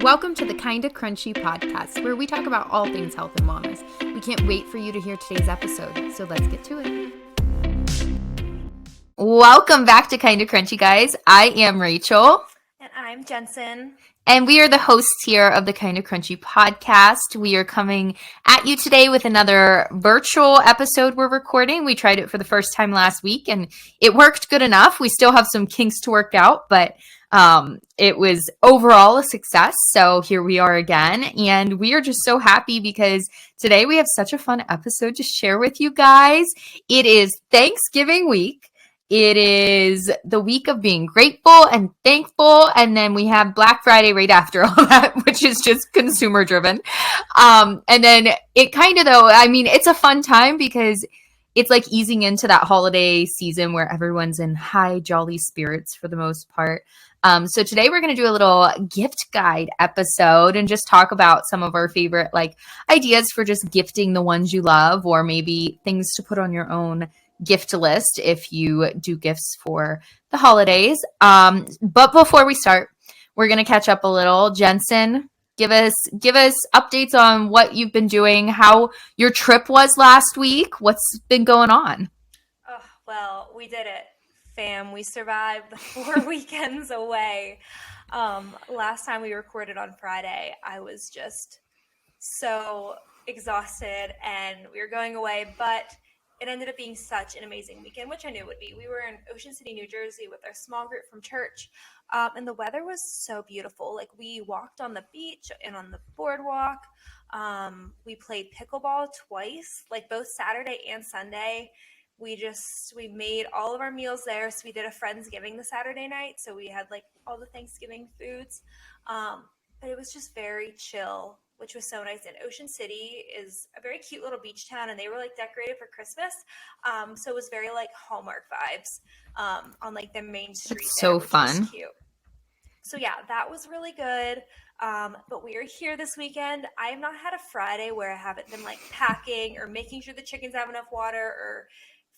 Welcome to the Kinda Krunchy podcast, where we talk about all things health and wellness. We can't wait for you to hear today's episode, so let's get to it. Welcome back to Kinda Krunchy, guys. I am Rachel. And I'm Jensen. And we are the hosts here of the Kinda Krunchy podcast. We are coming at you today with another virtual episode we're recording. We tried it for the first time last week, and it worked good enough. We still have some kinks to work out, but it was overall a success. So here we are again, and we are just so happy because today we have such a fun episode to share with you guys. It is Thanksgiving week. It is the week of being grateful and thankful, and then we have Black Friday right after all that, which is just consumer driven. And then it kind of, though, I mean, it's a fun time because it's like easing into that holiday season where everyone's in high jolly spirits for the most part. So today we're going to do a little gift guide episode and just talk about some of our favorite like ideas for just gifting the ones you love, or maybe things to put on your own gift list if you do gifts for the holidays. But before we start, we're going to catch up a little. Jensen, give us updates on what you've been doing, how your trip was last week. What's been going on? Oh, well, we did it, fam. We survived the 4 weekends away. Last time we recorded on Friday, I was just so exhausted and we were going away, but it ended up being such an amazing weekend, which I knew it would be. We were in Ocean City, New Jersey with our small group from church, and the weather was so beautiful. Like, we walked on the beach and on the boardwalk. We played pickleball twice, like both Saturday and Sunday. We made all of our meals there. So we did a Friendsgiving the Saturday night. So we had like all the Thanksgiving foods, but it was just very chill, which was so nice. And Ocean City is a very cute little beach town, and they were like decorated for Christmas. So it was very like Hallmark vibes on like the main street. It's so fun. Cute. So yeah, that was really good. But we are here this weekend. I have not had a Friday where I haven't been like packing or making sure the chickens have enough water or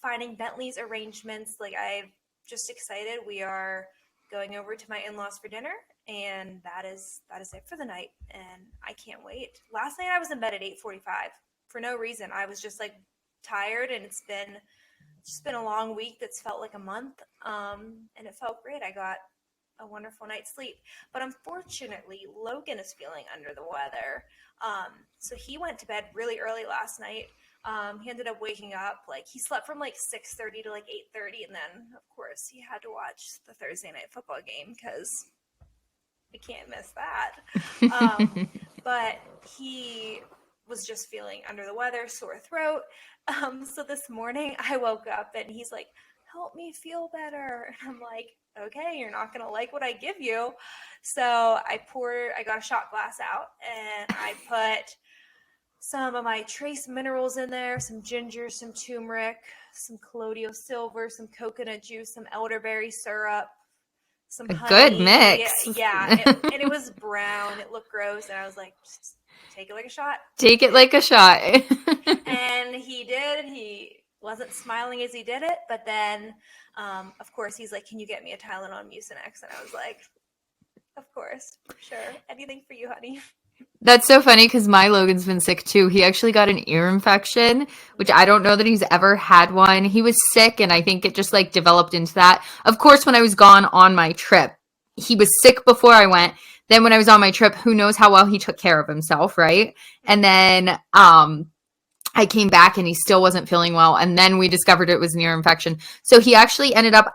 finding Bentley's arrangements. Like, I'm just excited. We are going over to my in-laws for dinner, and that is it for the night, and I can't wait. Last night I was in bed at 8:45 for no reason. I was just like tired, and it's just been a long week that's felt like a month, and it felt great. I got a wonderful night's sleep, but unfortunately Logan is feeling under the weather, so he went to bed really early last night. He ended up waking up, like, he slept from like 6:30 to like 8:30, and then of course he had to watch the Thursday night football game because we can't miss that. But he was just feeling under the weather, sore throat. So this morning I woke up and he's like, "Help me feel better." And I'm like, "Okay, you're not gonna like what I give you." So I got a shot glass out, and I put some of my trace minerals in there, some ginger, some turmeric, some colloidal silver, some coconut juice, some elderberry syrup, some honey. Good mix. Yeah. And it was brown. It looked gross. And I was like, just take it like a shot. Take it like a shot. And he did. He wasn't smiling as he did it. But then, of course, he's like, "Can you get me a Tylenol and Mucinex?" And I was like, "Of course. Sure. Anything for you, honey." That's so funny because my Logan's been sick too. He actually got an ear infection, which I don't know that he's ever had one. He was sick, and I think it just like developed into that. Of course, when I was gone on my trip, he was sick before I went. Then when I was on my trip, who knows how well he took care of himself, right? And then I came back and he still wasn't feeling well. And then we discovered it was an ear infection. So he actually ended up,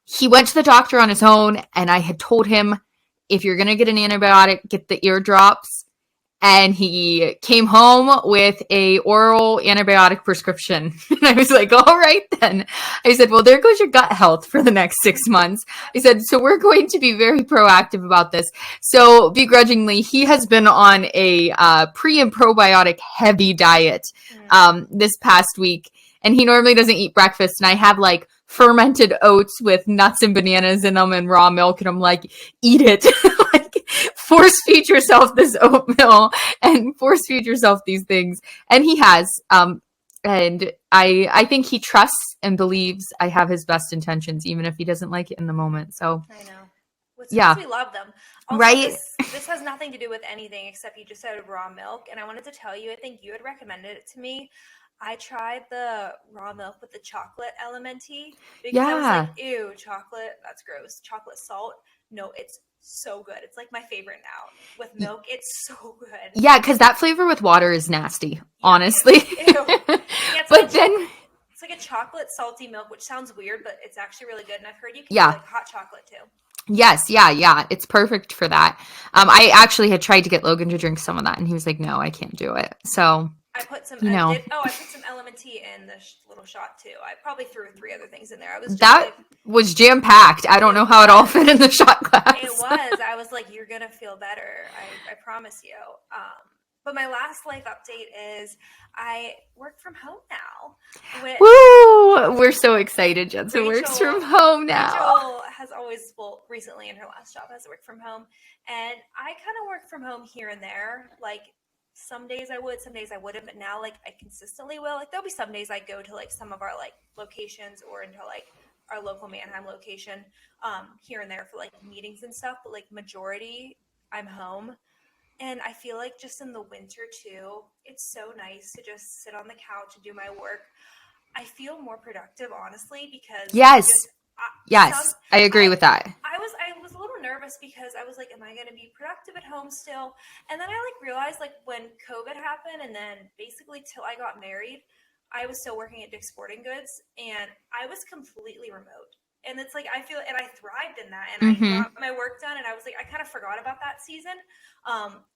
he went to the doctor on his own, and I had told him, if you're going to get an antibiotic, get the ear drops. And he came home with a oral antibiotic prescription. And I was like, all right then. I said, well, there goes your gut health for the next 6 months. I said, so we're going to be very proactive about this. So begrudgingly, he has been on a pre and probiotic heavy diet this past week. And he normally doesn't eat breakfast. And I have like fermented oats with nuts and bananas in them and raw milk. And I'm like, eat it. Like, force feed yourself this oatmeal and force feed yourself these things. And he has. And I think he trusts and believes I have his best intentions, even if he doesn't like it in the moment. So I know. It's Yeah. because we love them. Also, Right? this has nothing to do with anything except you just said raw milk, and I wanted to tell you, I think you had recommended it to me. I tried the raw milk with the chocolate LMNT because I was like, Yeah. ew, chocolate, that's gross. Chocolate salt. No, it's so good. It's like my favorite now. With milk, it's so good. Yeah, because that flavor with water is nasty, Yeah. honestly. Ew. Yeah, But then, it's like a chocolate salty milk, which sounds weird, but it's actually really good. And I've heard you can yeah. do like hot chocolate too. Yes, yeah. It's perfect for that. I actually had tried to get Logan to drink some of that, and he was like, "No, I can't do it." So, I put some. you know, I put some LMNT in the little shot too. I probably threw 3 other things in there. I was just that like, was jam packed. I don't know how it all fit in the shot glass. it was. I was like, you're gonna feel better. I promise you. But my last life update is I work from home now. Woo! We're so excited. Jensen works from home now. Rachel has always, well, recently in her last job, has worked from home. And I kind of work from home here and there. Like, some days I would, some days I wouldn't. But now, like, I consistently will. Like, there'll be some days I go to, like, some of our, like, locations or into, like, our local Manheim location here and there for, like, meetings and stuff. But, like, majority, I'm home. And I feel like just in the winter too, it's so nice to just sit on the couch and do my work. I feel more productive, honestly, because yes, I agree with that. I was a little nervous because I was like, am I going to be productive at home still? And then I like realized like when COVID happened, and then basically till I got married, I was still working at Dick's Sporting Goods, and I was completely remote. And it's like I feel, and I thrived in that, and I got my work done, and I was like, I kind of forgot about that season.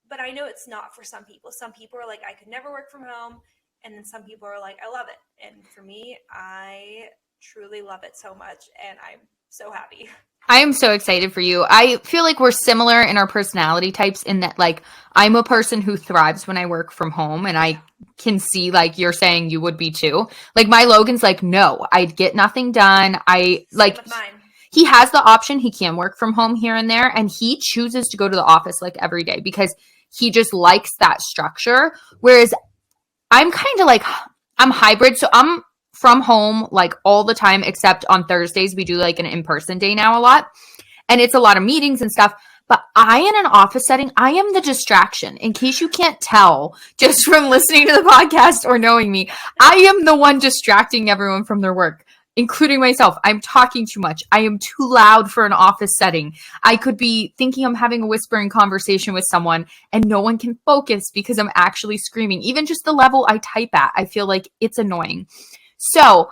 But I know it's not for some people. Some people are like, I could never work from home, and then some people are like, I love it. And for me, I truly love it so much, and I'm so happy. I am so excited for you. I feel like we're similar in our personality types in that, like, I'm a person who thrives when I work from home, and I can see, like, you're saying you would be too. Like, my Logan's like, no, I'd get nothing done. He has the option. He can work from home here and there, and he chooses to go to the office, like, every day because he just likes that structure. Whereas I'm kind of like, I'm hybrid. So I'm from home like all the time, except on Thursdays. We do like an in-person day now a lot. And it's a lot of meetings and stuff. But in an office setting, I am the distraction. In case you can't tell just from listening to the podcast or knowing me, I am the one distracting everyone from their work, including myself. I'm talking too much. I am too loud for an office setting. I could be thinking I'm having a whispering conversation with someone and no one can focus because I'm actually screaming. Even just the level I type at, I feel like it's annoying. So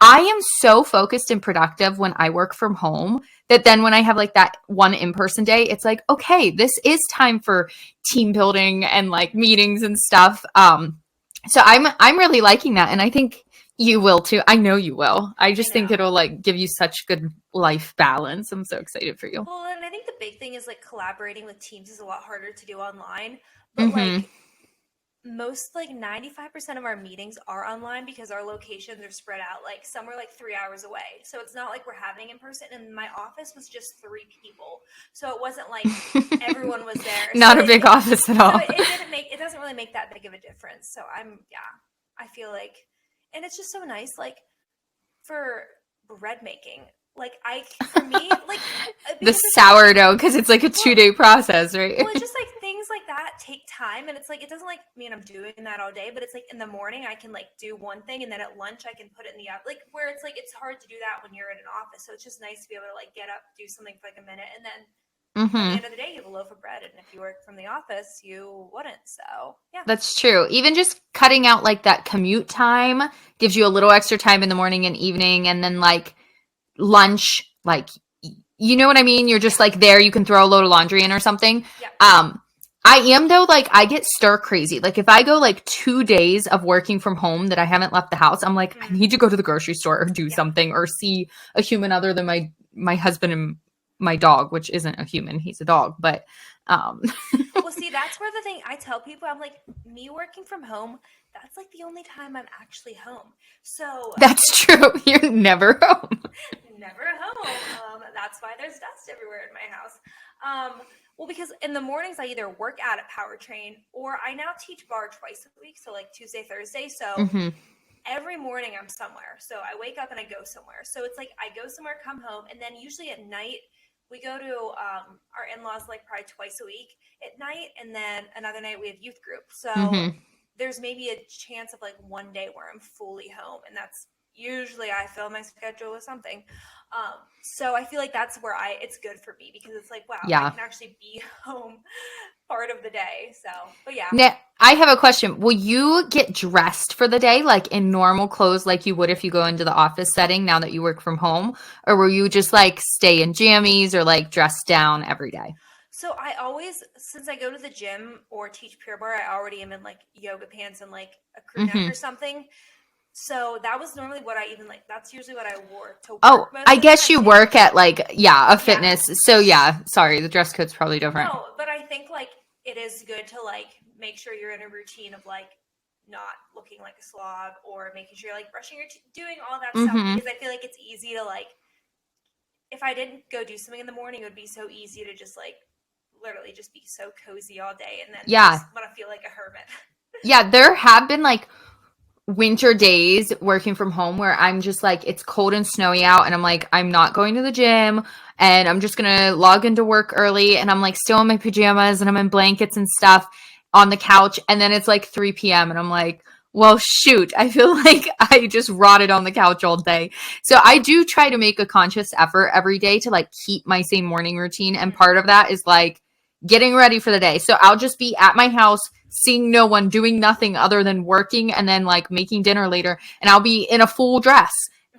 I am so focused and productive when I work from home that then when I have like that one in-person day, it's like, okay, this is time for team building and like meetings and stuff. So I'm really liking that. And I think you will too. I know you will. I just think it'll like give you such good life balance. I'm so excited for you. Well, and I think the big thing is like collaborating with teams is a lot harder to do online, but like most, like 95% of our meetings are online because our locations are spread out. Like some are like 3 hours away, so it's not like we're having in person. And my office was just 3 people, so it wasn't like everyone was there. Not a big office at all. So it doesn't really make that big of a difference. So I feel like, and it's just so nice, like for bread making. Like for me, like the sourdough, because it's like a 2-day process, right? Well, it's just like things like that take time, and it's like it doesn't like mean I'm doing that all day, but it's like in the morning I can like do one thing, and then at lunch I can put it in the oven. Like where it's like it's hard to do that when you're in an office, so it's just nice to be able to like get up, do something for like a minute, and then at the end of the day you have a loaf of bread. And if you work from the office, you wouldn't. So yeah, that's true. Even just cutting out like that commute time gives you a little extra time in the morning and evening, and then like lunch, like, you know what I mean? You're just like there, you can throw a load of laundry in or something. Yeah. I am though, like I get stir crazy. Like if I go like 2 days of working from home that I haven't left the house, I'm like, I need to go to the grocery store or do something or see a human other than my husband and my dog, which isn't a human, he's a dog. But well, see, that's where the thing I tell people, I'm like, me working from home, that's like the only time I'm actually home. So that's true. You're never home. Never home. That's why there's dust everywhere in my house. Well, because in the mornings I either work out at Powertrain or I now teach bar twice a week. So like Tuesday, Thursday. So every morning I'm somewhere. So I wake up and I go somewhere. So it's like I go somewhere, come home, and then usually at night we go to our in-laws like probably twice a week at night, and then another night we have youth group. So there's maybe a chance of like one day where I'm fully home, and that's usually I fill my schedule with something. So I feel like that's where it's good for me because it's like, wow, I can actually be home part of the day. So, but yeah. Now, I have a question. Will you get dressed for the day, like in normal clothes, like you would if you go into the office setting now that you work from home? Or will you just like stay in jammies or like dress down every day? So I always, since I go to the gym or teach Pure Barre, I already am in like yoga pants and like a crew neck or something. So that was normally what I even like. That's usually what I wore to work. Oh, I guess you work at like, a fitness. So sorry, the dress code's probably different. No, but I think like it is good to like make sure you're in a routine of like not looking like a slob or making sure you're like brushing your teeth, doing all that stuff because I feel like it's easy to like, if I didn't go do something in the morning, it would be so easy to just like literally just be so cozy all day and then just want to feel like a hermit. Yeah, there have been like winter days working from home where I'm just like, it's cold and snowy out and I'm like, I'm not going to the gym and I'm just going to log into work early and I'm like still in my pajamas and I'm in blankets and stuff on the couch. And then it's like 3 p.m. and I'm like, well, shoot, I feel like I just rotted on the couch all day. So I do try to make a conscious effort every day to like keep my same morning routine. And part of that is like getting ready for the day. So I'll just be at my house, seeing no one, doing nothing other than working and then like making dinner later. And I'll be in a full dress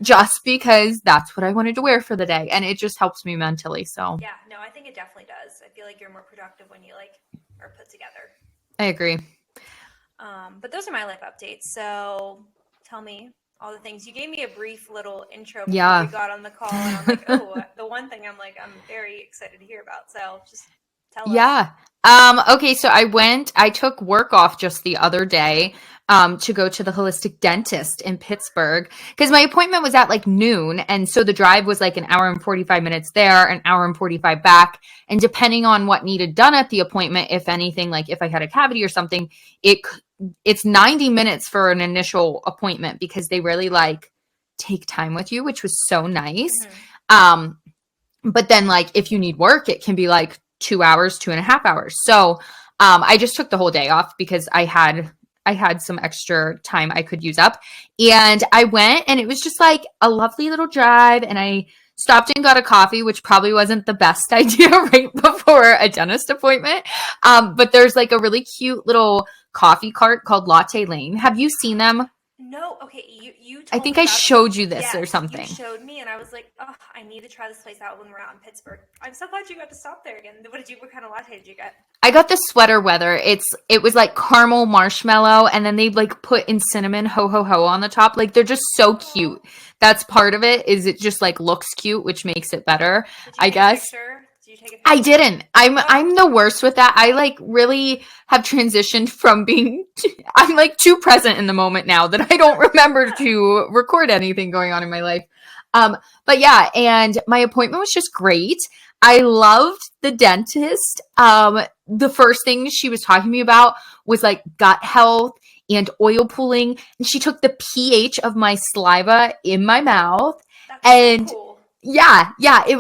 just because that's what I wanted to wear for the day. And it just helps me mentally. So yeah, no, I think it definitely does. I feel like you're more productive when you like are put together. I agree. But those are my life updates. So tell me all the things. You gave me a brief little intro before we got on the call. And I'm like, oh, the one thing I'm very excited to hear about. So just tell us. Okay, so I took work off just the other day to go to the holistic dentist in Pittsburgh because my appointment was at like noon. And so the drive was like an hour and 45 minutes there, an hour and 45 back. And depending on what needed done at the appointment, if anything, like if I had a cavity or something, it's 90 minutes for an initial appointment because they really like take time with you, which was so nice. But then like if you need work, it can be like 2 hours, 2.5 hours. So I just took the whole day off because I had some extra time I could use up. And I went and it was just like a lovely little drive. And I stopped and got a coffee, which probably wasn't the best idea right before a dentist appointment. But there's like a really cute little coffee cart called Latte Lane. Have you seen them? No. Okay. You I think I showed you this or something. You showed me and I was like, oh, I need to try this place out when we're out in Pittsburgh. I'm so glad you got to stop there again. What kind of latte did you get? I got the sweater weather. It was like caramel marshmallow and then they like put in cinnamon ho ho ho on the top. Like they're just so cute. That's part of it, is it just like looks cute, which makes it better, I guess. Did you take a picture? I didn't. I'm the worst with that. I like really have transitioned from being I'm like too present in the moment now that I don't remember to record anything going on in my life. But yeah, and my appointment was just great. I loved the dentist. The first thing she was talking to me about was like gut health and oil pulling. And she took the pH of my saliva in my mouth. That's so cool. Yeah, it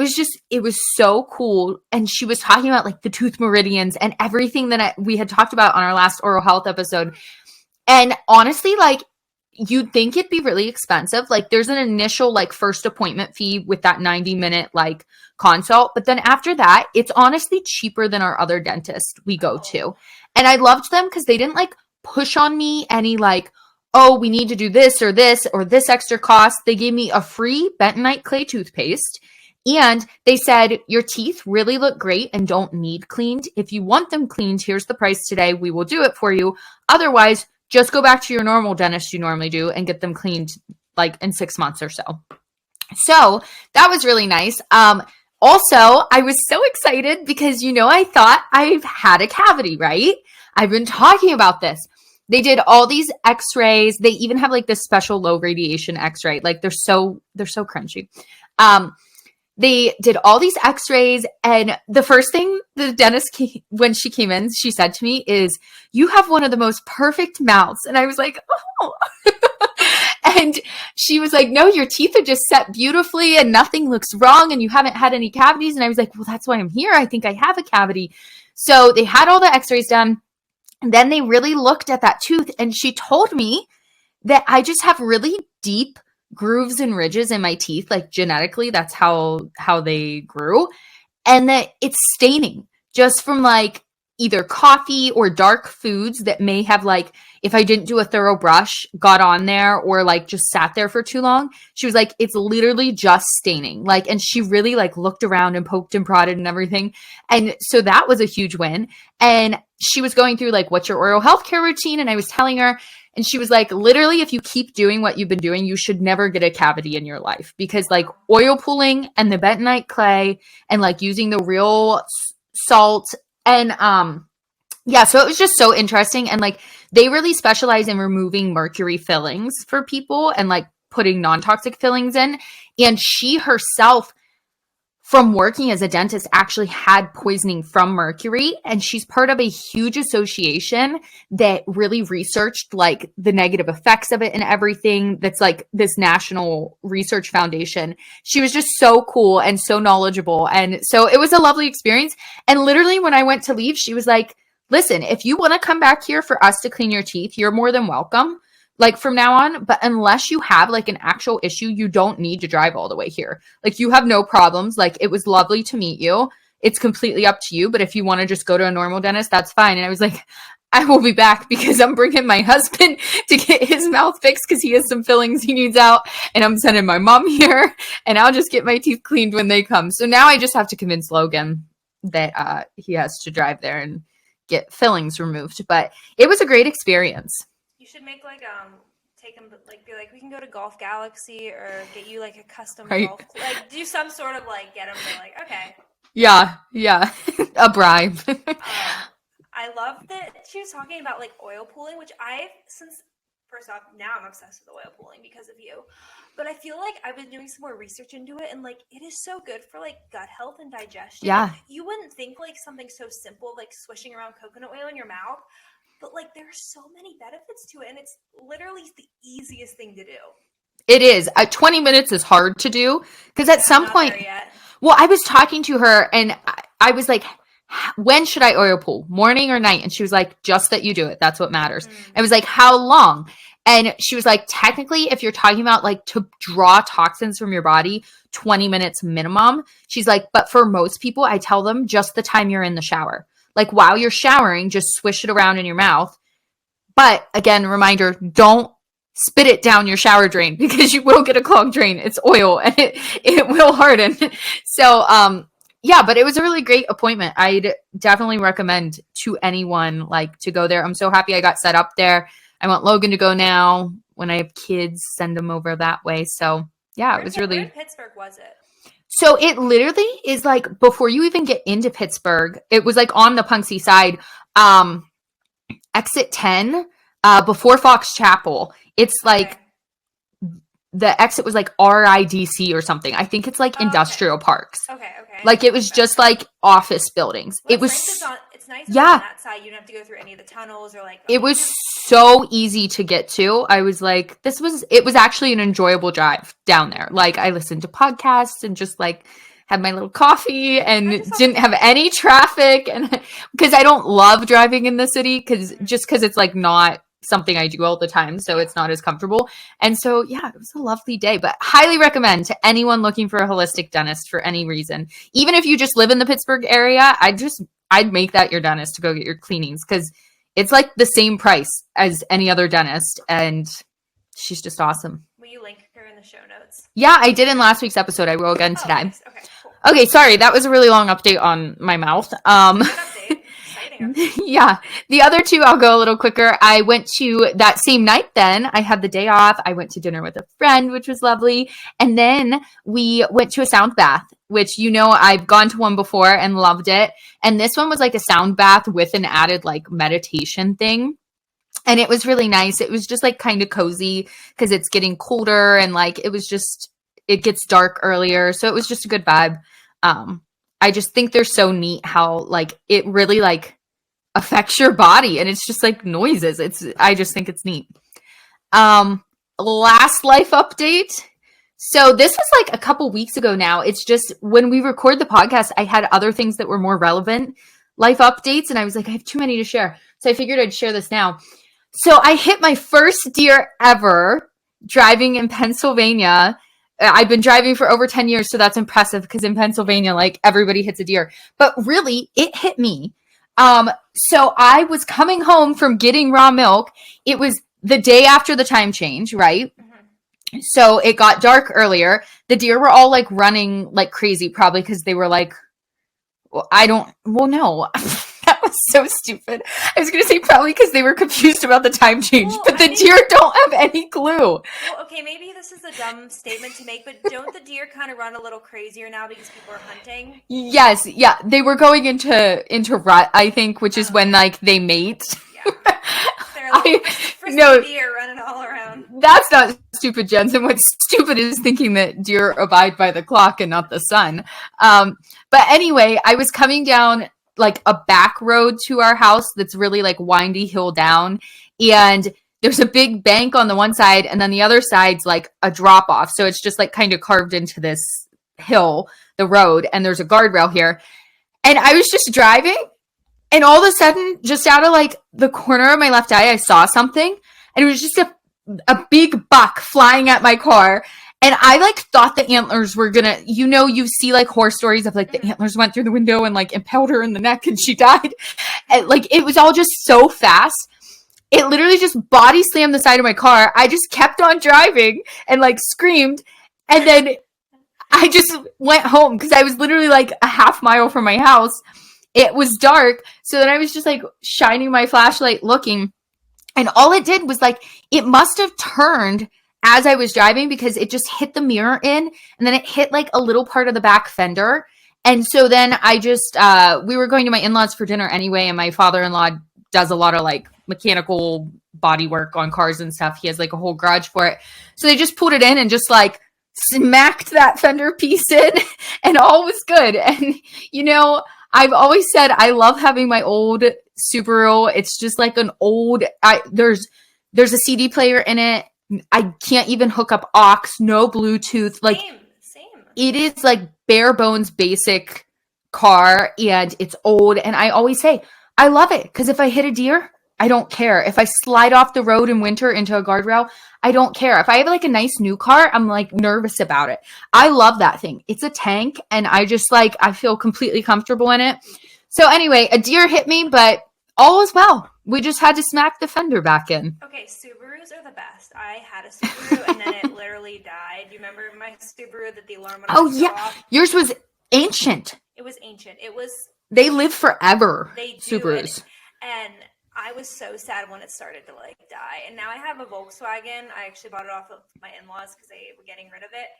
was so cool. And she was talking about like the tooth meridians and everything that we had talked about on our last oral health episode. And honestly, like you'd think it'd be really expensive. Like there's an initial like first appointment fee with that 90-minute like consult. But then after that, it's honestly cheaper than our other dentist we go to. And I loved them because they didn't like push on me any like, oh, we need to do this or this extra cost. They gave me a free bentonite clay toothpaste. And they said, your teeth really look great and don't need cleaned. If you want them cleaned, here's the price today. We will do it for you. Otherwise, just go back to your normal dentist you normally do and get them cleaned like in 6 months or so. So that was really nice. Also, I was so excited because, I thought I've had a cavity, right? I've been talking about this. They did all these x-rays. They even have like this special low radiation x-ray. Like they're so crunchy. They did all these x-rays. And the first thing the dentist, when she came in, she said to me is, you have one of the most perfect mouths. And I was like, oh. And she was like, no, your teeth are just set beautifully and nothing looks wrong and you haven't had any cavities. And I was like, well, that's why I'm here. I think I have a cavity. So they had all the x-rays done. And then they really looked at that tooth and she told me that I just have really deep grooves and ridges in my teeth, like genetically, that's how they grew. And that it's staining just from like either coffee or dark foods that may have like, if I didn't do a thorough brush, got on there or like just sat there for too long. She was like, it's literally just staining. Like, and she really like looked around and poked and prodded and everything. And so that was a huge win. And she was going through like, what's your oral health care routine? And I was telling her, and she was like, literally, if you keep doing what you've been doing, you should never get a cavity in your life because like oil pulling and the bentonite clay and like using the real salt and yeah, so it was just so interesting. And like they really specialize in removing mercury fillings for people and like putting non-toxic fillings in. And she herself, from working as a dentist, actually had poisoning from mercury. And she's part of a huge association that really researched like the negative effects of it and everything. That's like this national research foundation. She was just so cool and so knowledgeable. And so it was a lovely experience. And literally when I went to leave, she was like, listen, if you want to come back here for us to clean your teeth, you're more than welcome. Like from now on, but unless you have like an actual issue, you don't need to drive all the way here. Like you have no problems. Like it was lovely to meet you. It's completely up to you. But if you want to just go to a normal dentist, that's fine. And I was like, I will be back because I'm bringing my husband to get his mouth fixed because he has some fillings he needs out. And I'm sending my mom here and I'll just get my teeth cleaned when they come. So now I just have to convince Logan that he has to drive there and get fillings removed. But it was a great experience. You should make like take them like be like we can go to Golf Galaxy or get you like a custom golf like do some sort of like get them to like okay. Yeah, a bribe. I love that she was talking about like oil pulling, which since first off now I'm obsessed with oil pulling because of you, but I feel like I've been doing some more research into it and like it is so good for like gut health and digestion. Yeah, you wouldn't think like something so simple like swishing around coconut oil in your mouth. But, like, there are so many benefits to it, and it's literally the easiest thing to do. it is. 20 minutes is hard to do, because at some point, well, I was talking to her, and I was like, when should I oil pull, morning or night? And she was like, just that you do it. That's what matters. I was like, how long? And she was like, technically, if you're talking about, like, to draw toxins from your body, 20 minutes minimum. She's like, but for most people, I tell them just the time you're in the shower. Like while you're showering, just swish it around in your mouth. But again, reminder, don't spit it down your shower drain because you will get a clogged drain. It's oil and it will harden. So, yeah, but it was a really great appointment. I'd definitely recommend to anyone like to go there. I'm so happy I got set up there. I want Logan to go now. When I have kids, send them over that way. So yeah, it was really. Where in Pittsburgh was it? So it literally is like before you even get into Pittsburgh, it was like on the Punxsutawney side, exit 10, before Fox Chapel. It's like the exit was like RIDC or something. I think it's like industrial parks. Okay. Like it was just like office buildings. Well, it was it's nice yeah. On that side. You don't have to go through any of the tunnels or like. It was so easy to get to. I was like, it was actually an enjoyable drive down there. Like I listened to podcasts and just like had my little coffee and didn't have any traffic. And because I don't love driving in the city because it's like not something I do all the time. So it's not as comfortable. And so, yeah, it was a lovely day, but highly recommend to anyone looking for a holistic dentist for any reason. Even if you just live in the Pittsburgh area, I'd make that your dentist to go get your cleanings because it's like the same price as any other dentist. And she's just awesome. Will you link her in the show notes? Yeah, I did in last week's episode. I will again today. Nice. Okay, cool. Okay, sorry. That was a really long update on my mouth. Yeah. The other two, I'll go a little quicker. I went to that same night then. I had the day off. I went to dinner with a friend, which was lovely. And then we went to a sound bath, which, I've gone to one before and loved it. And this one was like a sound bath with an added like meditation thing. And it was really nice. It was just like kind of cozy because it's getting colder and like it gets dark earlier. So it was just a good vibe. I just think they're so neat how like it really like affects your body and it's just like noises. I just think it's neat. last life update. So this was like a couple weeks ago now. It's just when we record the podcast, I had other things that were more relevant life updates. And I was like, I have too many to share. So I figured I'd share this now. So I hit my first deer ever driving in Pennsylvania. I've been driving for over 10 years. So that's impressive because in Pennsylvania, like everybody hits a deer. But really, it hit me. So I was coming home from getting raw milk. It was the day after the time change, right? Mm-hmm. So it got dark earlier. The deer were all like running like crazy, probably because they were like, no. That was so stupid. I was going to say probably because they were confused about the time change, but the deer don't have any clue. Well, okay, maybe this is a dumb statement to make, but don't the deer kind of run a little crazier now because people are hunting? Yes, yeah. They were going into rut, I think, which is when like they mate. Yeah. They're like frisky deer running all around. That's not stupid, Jensen. What's stupid is thinking that deer abide by the clock and not the sun. But anyway, I was coming down like a back road to our house that's really like windy hill down, and there's a big bank on the one side, and then the other side's like a drop off. So it's just like kind of carved into this hill, the road, and there's a guardrail here. And I was just driving, and all of a sudden, just out of like the corner of my left eye, I saw something, and it was just a big buck flying at my car. And I like thought the antlers were gonna, you see like horror stories of like the antlers went through the window and like impaled her in the neck and she died. And like, it was all just so fast. It literally just body slammed the side of my car. I just kept on driving and like screamed. And then I just went home because I was literally like a half mile from my house. It was dark. So then I was just like shining my flashlight looking. And all it did was like, it must have turned as I was driving because it just hit the mirror in, and then it hit like a little part of the back fender. And so then I just, we were going to my in-laws for dinner anyway, and my father-in-law does a lot of like mechanical body work on cars and stuff. He has like a whole garage for it. So they just pulled it in and just like smacked that fender piece in, and all was good. And I've always said I love having my old Subaru. It's just like an old, there's a CD player in it. I can't even hook up aux, no Bluetooth. Like, same. It is like bare bones basic car, and it's old. And I always say, I love it because if I hit a deer, I don't care. If I slide off the road in winter into a guardrail, I don't care. If I have like a nice new car, I'm like nervous about it. I love that thing. It's a tank, and I just like, I feel completely comfortable in it. So anyway, a deer hit me, but all is well. We just had to smack the fender back in. Okay, Subarus are the best. I had a Subaru and then it literally died. Do you remember my Subaru that the alarm went off? Yours was ancient. It was ancient. They live forever. They do. Subarus. And I was so sad when it started to like die. And now I have a Volkswagen. I actually bought it off of my in-laws because they were getting rid of it.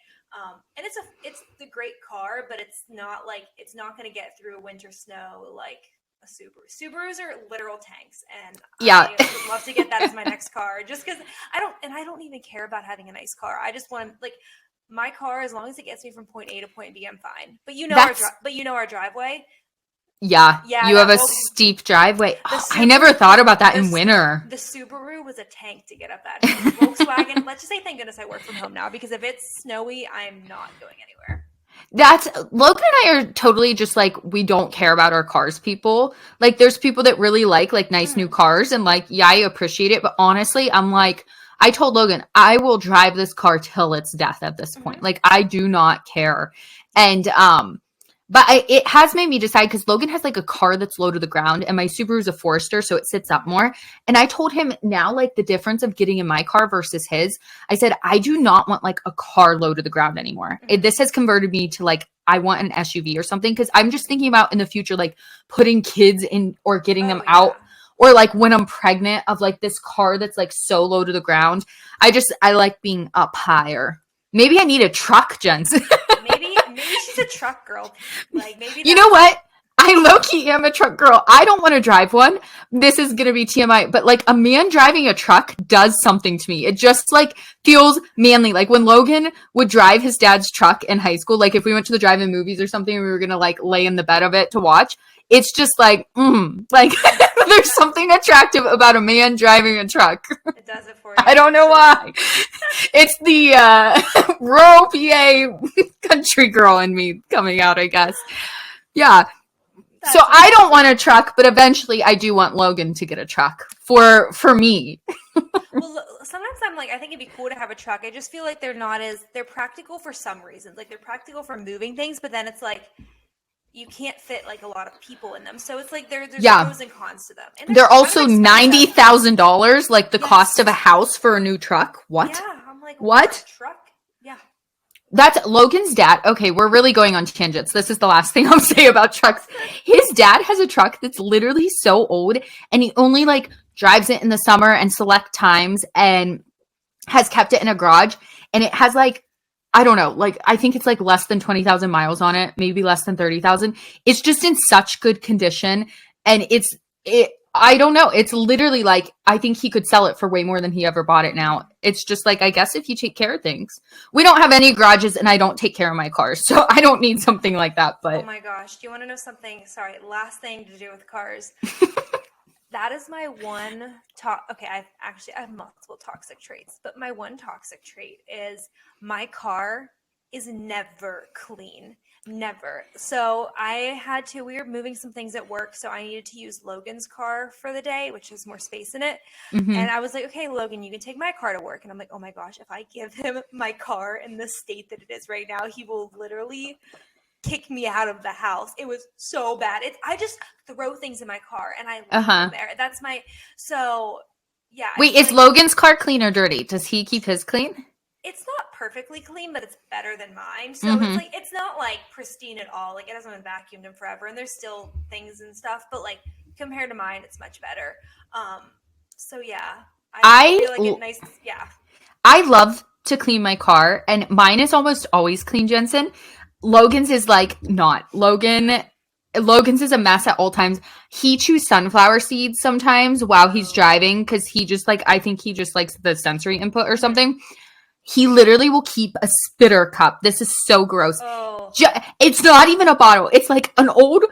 And it's the great car, but it's not going to get through a winter snow like a Subaru. Subarus are literal tanks, and yeah. I would love to get that as my next car. Just because I don't even care about having a nice car. I just want like my car, as long as it gets me from point A to point B, I'm fine. But our driveway. Yeah, you have a steep driveway. I never thought about that in winter. The Subaru was a tank to get up that hill. Volkswagen. Let's just say, thank goodness I work from home now, because if it's snowy, I'm not going anywhere. Logan and I are totally just like, we don't care about our cars people. Like, there's people that really like nice new cars, and like, yeah, I appreciate it. But honestly, I'm like, I told Logan, I will drive this car till its death at this point. Like, I do not care. And, but it has made me decide, because Logan has like a car that's low to the ground, and my Subaru is a Forester, so it sits up more. And I told him now, like, the difference of getting in my car versus his, I said, I do not want like a car low to the ground anymore. This has converted me to like, I want an SUV or something, because I'm just thinking about in the future, like putting kids in or getting them out, or like when I'm pregnant, of like this car that's like so low to the ground. I like being up higher. Maybe I need a truck, Jensen. Maybe she's a truck girl. Like, maybe you know what? I low-key am a truck girl. I don't want to drive one. This is going to be TMI, but like a man driving a truck does something to me. It just like feels manly. Like when Logan would drive his dad's truck in high school, like if we went to the drive-in movies or something, and we were going to like lay in the bed of it to watch, it's just like, like There's something attractive about a man driving a truck. It does it for you. I don't know why. It's the rural PA country girl in me coming out, I guess. Yeah. That's So I don't want a truck, but eventually I do want Logan to get a truck for me. Well, sometimes I'm like, I think it'd be cool to have a truck. I just feel like they're practical for some reasons. Like they're practical for moving things, but then it's like you can't fit like a lot of people in them. So it's like there's pros and cons to them. And they're also $90,000, like the cost of a house for a new truck. What? Yeah, I'm like, what? Truck? Yeah. That's Logan's dad. Okay, we're really going on tangents. This is the last thing I'll say about trucks. His dad has a truck that's literally so old, and he only like drives it in the summer and select times, and has kept it in a garage. And it has like, I don't know, like I think it's like less than 20,000 miles on it, maybe less than 30,000. It's just in such good condition, and I don't know. It's literally like, I think he could sell it for way more than he ever bought it now. It's just like, I guess if you take care of things. We don't have any garages, and I don't take care of my cars, so I don't need something like that. But oh my gosh, do you want to know something? Sorry, last thing to do with cars. That is my one okay, I have multiple toxic traits, but my one toxic trait is my car is never clean. Never. So we were moving some things at work, so I needed to use Logan's car for the day, which has more space in it. Mm-hmm. And I was like, okay, Logan, you can take my car to work. And I'm like, oh my gosh, if I give him my car in the state that it is right now, he will literally kick me out of the house. It was so bad. I just throw things in my car and I leave them there. That's yeah. Wait, is Logan's car clean or dirty? Does he keep his clean? It's not perfectly clean, but it's better than mine. So it's like, it's not like pristine at all. Like it hasn't been vacuumed in forever, and there's still things and stuff, but like compared to mine, it's much better. So yeah, I feel like it's nice. Yeah. I love to clean my car, and mine is almost always clean, Jensen. Logan's is like not. Logan's is a mess at all times. He chews sunflower seeds sometimes while he's driving, because I think he just likes the sensory input or something. He literally will keep a spitter cup. This is so gross. Oh. It's not even a bottle. It's like an old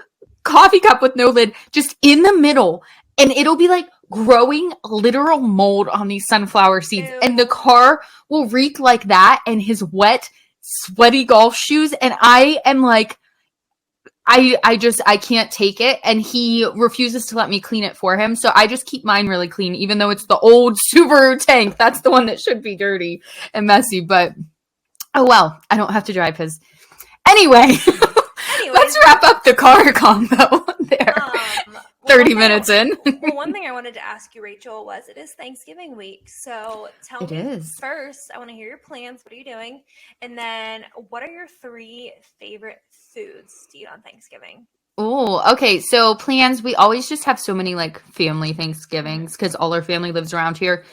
coffee cup with no lid, just in the middle. And it'll be like growing literal mold on these sunflower seeds. Ew. And the car will reek like that, and his wet, sweaty golf shoes. And I am like, I can't take it, and he refuses to let me clean it for him. So I just keep mine really clean, even though it's the old Subaru tank. That's the one that should be dirty and messy, but oh well, I don't have to drive his. Anyway, let's wrap up the car combo there. 30 minutes in. Well, one thing I wanted to ask you, Rachel, was it is Thanksgiving week. So tell me first, I want to hear your plans. What are you doing? And then what are your 3 favorite foods to eat on Thanksgiving? Oh, okay. So plans, we always just have so many like family Thanksgivings because all our family lives around here.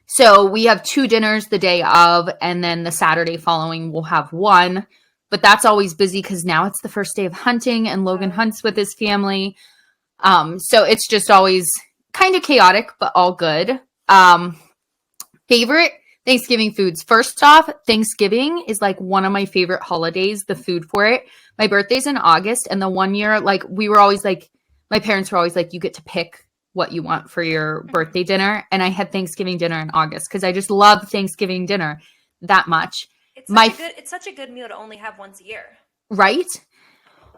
So we have 2 dinners the day of, and then the Saturday following we'll have 1. But that's always busy because now it's the first day of hunting, and Logan hunts with his family. So it's just always kind of chaotic, but all good. Favorite Thanksgiving foods. First off, Thanksgiving is like one of my favorite holidays, the food for it. My birthday's in August, and the one year, like we were always like, my parents were always like, you get to pick what you want for your birthday dinner. And I had Thanksgiving dinner in August because I just love Thanksgiving dinner that much. It's such a good meal to only have once a year. Right?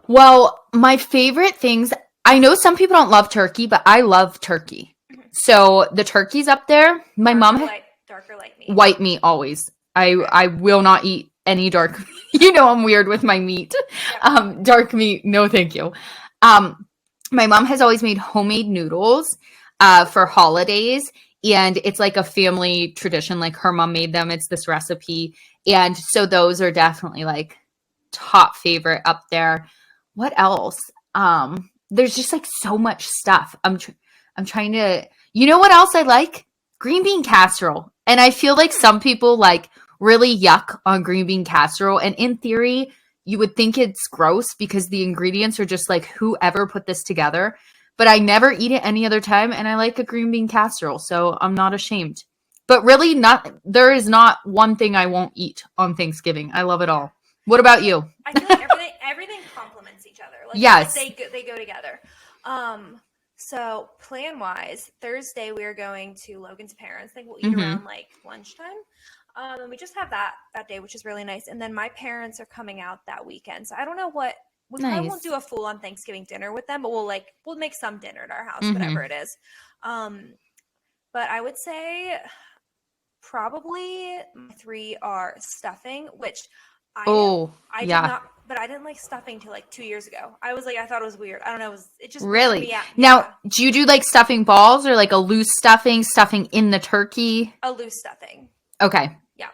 Well, my favorite things, I know some people don't love turkey, but I love turkey. So the turkey's up there. My mom dark or light meat? White meat always. I will not eat any dark. You know I'm weird with my meat. Yeah. Dark meat, no thank you. My mom has always made homemade noodles for holidays, and it's like a family tradition. Like her mom made them. It's this recipe, and so those are definitely like top favorite up there. What else? There's just like so much stuff. I'm trying to, you know what else I like? Green bean casserole. And I feel like some people like really yuck on green bean casserole. And in theory, you would think it's gross because the ingredients are just like whoever put this together. But I never eat it any other time. And I like a green bean casserole. So I'm not ashamed. But really there is not one thing I won't eat on Thanksgiving. I love it all. What about you? I feel like everything complements each other. Like, yes. They go together. So plan-wise, Thursday we are going to Logan's parents. I think we'll eat Mm-hmm. around like lunchtime. And we just have that day, which is really nice. And then my parents are coming out that weekend. So I don't know what we probably won't Nice. do a full on Thanksgiving dinner with them, but we'll make some dinner at our house, Mm-hmm. whatever it is. But I would say probably my three are stuffing, which I did yeah. not, but I didn't like stuffing till like 2 years ago. I was like, I thought it was weird. I don't know. It just weirded Really? me out. Now, Yeah, do you do like stuffing balls or like a loose stuffing in the turkey? a loose stuffing. Okay. Yeah.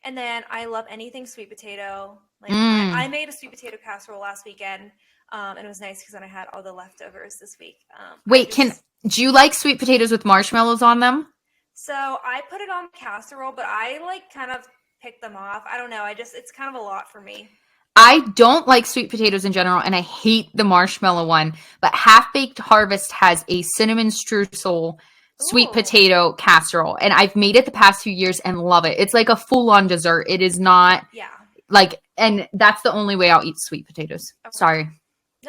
And then I love anything sweet potato. Like Mm. I made a sweet potato casserole last weekend. And it was nice because then I had all the leftovers this week. Wait, do you like sweet potatoes with marshmallows on them? So I put it on casserole, but I like kind of pick them off. I don't know. It's kind of a lot for me. I don't like sweet potatoes in general, and I hate the marshmallow one. But Half Baked Harvest has a cinnamon streusel sweet Ooh. potato casserole, and I've made it the past few years and love it. It's like a full-on dessert. It is not like, and that's the only way I'll eat sweet potatoes. Okay. Sorry.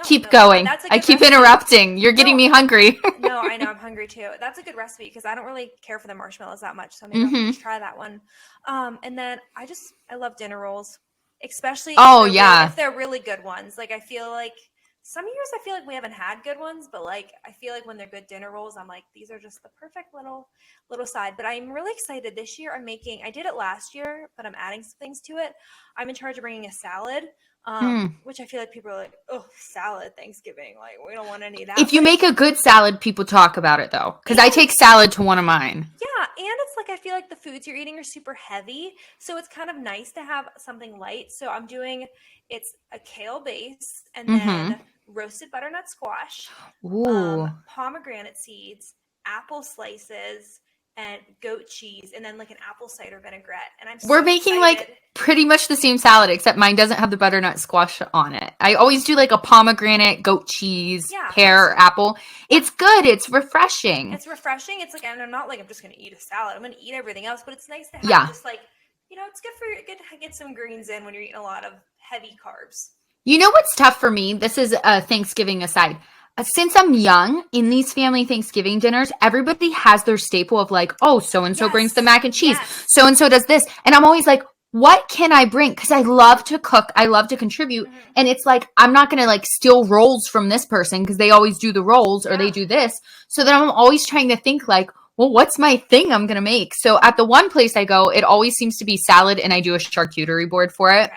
Keep going. I keep interrupting. You're getting me hungry. No, I know. I'm hungry too. That's a good recipe because I don't really care for the marshmallows that much. So maybe I'll try that one. And then I love dinner rolls, especially if they're really good ones. Like I feel like some years we haven't had good ones, but like I feel like when they're good dinner rolls, I'm like, these are just the perfect little side. But I'm really excited this year. I did it last year, but I'm adding some things to it. I'm in charge of bringing a salad. Which I feel like people are like, oh, salad, Thanksgiving. Like, we don't want any of that. If you make a good salad, people talk about it, though. Because I take salad to one of mine. Yeah, and it's like I feel like the foods you're eating are super heavy. So it's kind of nice to have something light. So I'm doing, it's a kale base and then roasted butternut squash, pomegranate seeds, apple slices, and goat cheese, and then like an apple cider vinaigrette. And we're making like pretty much the same salad, except mine doesn't have the butternut squash on it. I always do like a pomegranate, goat cheese, pear, apple. It's good. It's refreshing. It's refreshing. It's like, and I'm not like I'm just going to eat a salad. I'm going to eat everything else, but it's nice to have just like, it's good to get some greens in when you're eating a lot of heavy carbs. You know what's tough for me? This is a Thanksgiving aside. Since I'm young, in these family Thanksgiving dinners, everybody has their staple of like, oh, so-and-so brings the mac and cheese. So-and-so does this. And I'm always like, what can I bring? Because I love to cook. I love to contribute. And it's like, I'm not going to like steal rolls from this person because they always do the rolls or they do this. So then I'm always trying to think like, well, what's my thing I'm going to make? So at the one place I go, it always seems to be salad and I do a charcuterie board for it. Okay.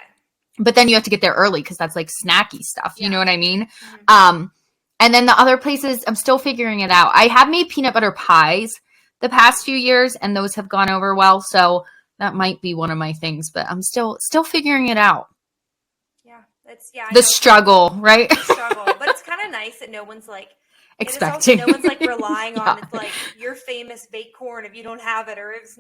But then you have to get there early because that's like snacky stuff. You know what I mean? And then the other places, I'm still figuring it out. I have made peanut butter pies the past few years, and those have gone over well. So that might be one of my things, but I'm still figuring it out. Yeah, the struggle, right? The struggle, but it's kind of nice that no one's like expecting. No one's like relying on it's like your famous baked corn if you don't have it, or it's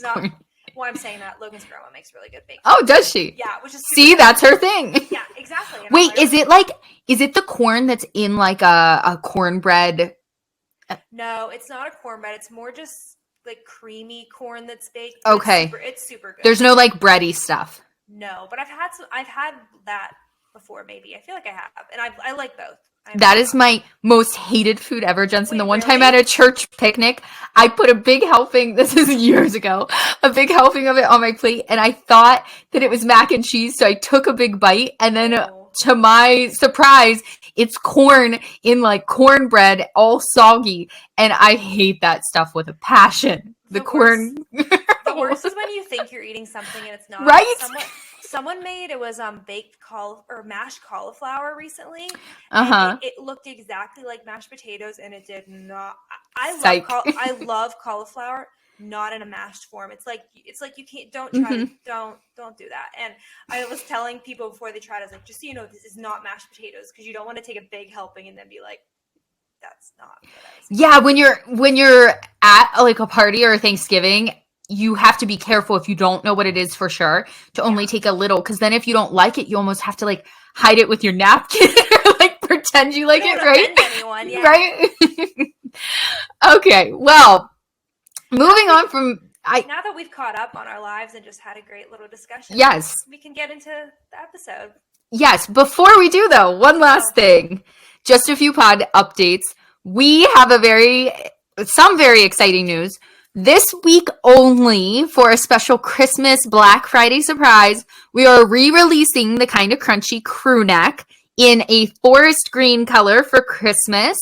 not. Corn. Well, I'm saying that Logan's grandma makes really good baked corn. Oh, does she? Yeah, which is that's her thing. Yeah, exactly. And wait, is it the corn that's in like a cornbread? No, it's not a cornbread. It's more just like creamy corn that's baked. Okay, it's super good. There's no like bready stuff. No, but I've had that before. Maybe I feel like I have, and I like both. That is my most hated food ever, Jensen. The one time at a church picnic, I put a big helping, this is years ago, a big helping of it on my plate, and I thought that it was mac and cheese, so I took a big bite, and then to my surprise, it's corn in like cornbread, all soggy, and I hate that stuff with a passion. The corn. The worst is when you think you're eating something and it's not. Right? Someone made baked or mashed cauliflower recently. It looked exactly like mashed potatoes, and it did not. I love cauliflower, not in a mashed form. It's like you can't. Don't try. Don't do that. And I was telling people before they tried, I was like, just so you know, this is not mashed potatoes, because you don't want to take a big helping and then be like, that's not what I was thinking. Yeah, when you're at like a party or a Thanksgiving, you have to be careful if you don't know what it is for sure to only take a little, because then if you don't like it, you almost have to like hide it with your napkin or like pretend you like it, right? Anyone, yeah. Right? Okay, well, moving on from now that we've caught up on our lives and just had a great little discussion, yes, we can get into the episode. Yes, before we do though, one last thing. Just a few pod updates. we have some very exciting news. This week only, for a special Christmas Black Friday surprise, we are re-releasing the Kinda Krunchy crew neck in a forest green color for Christmas.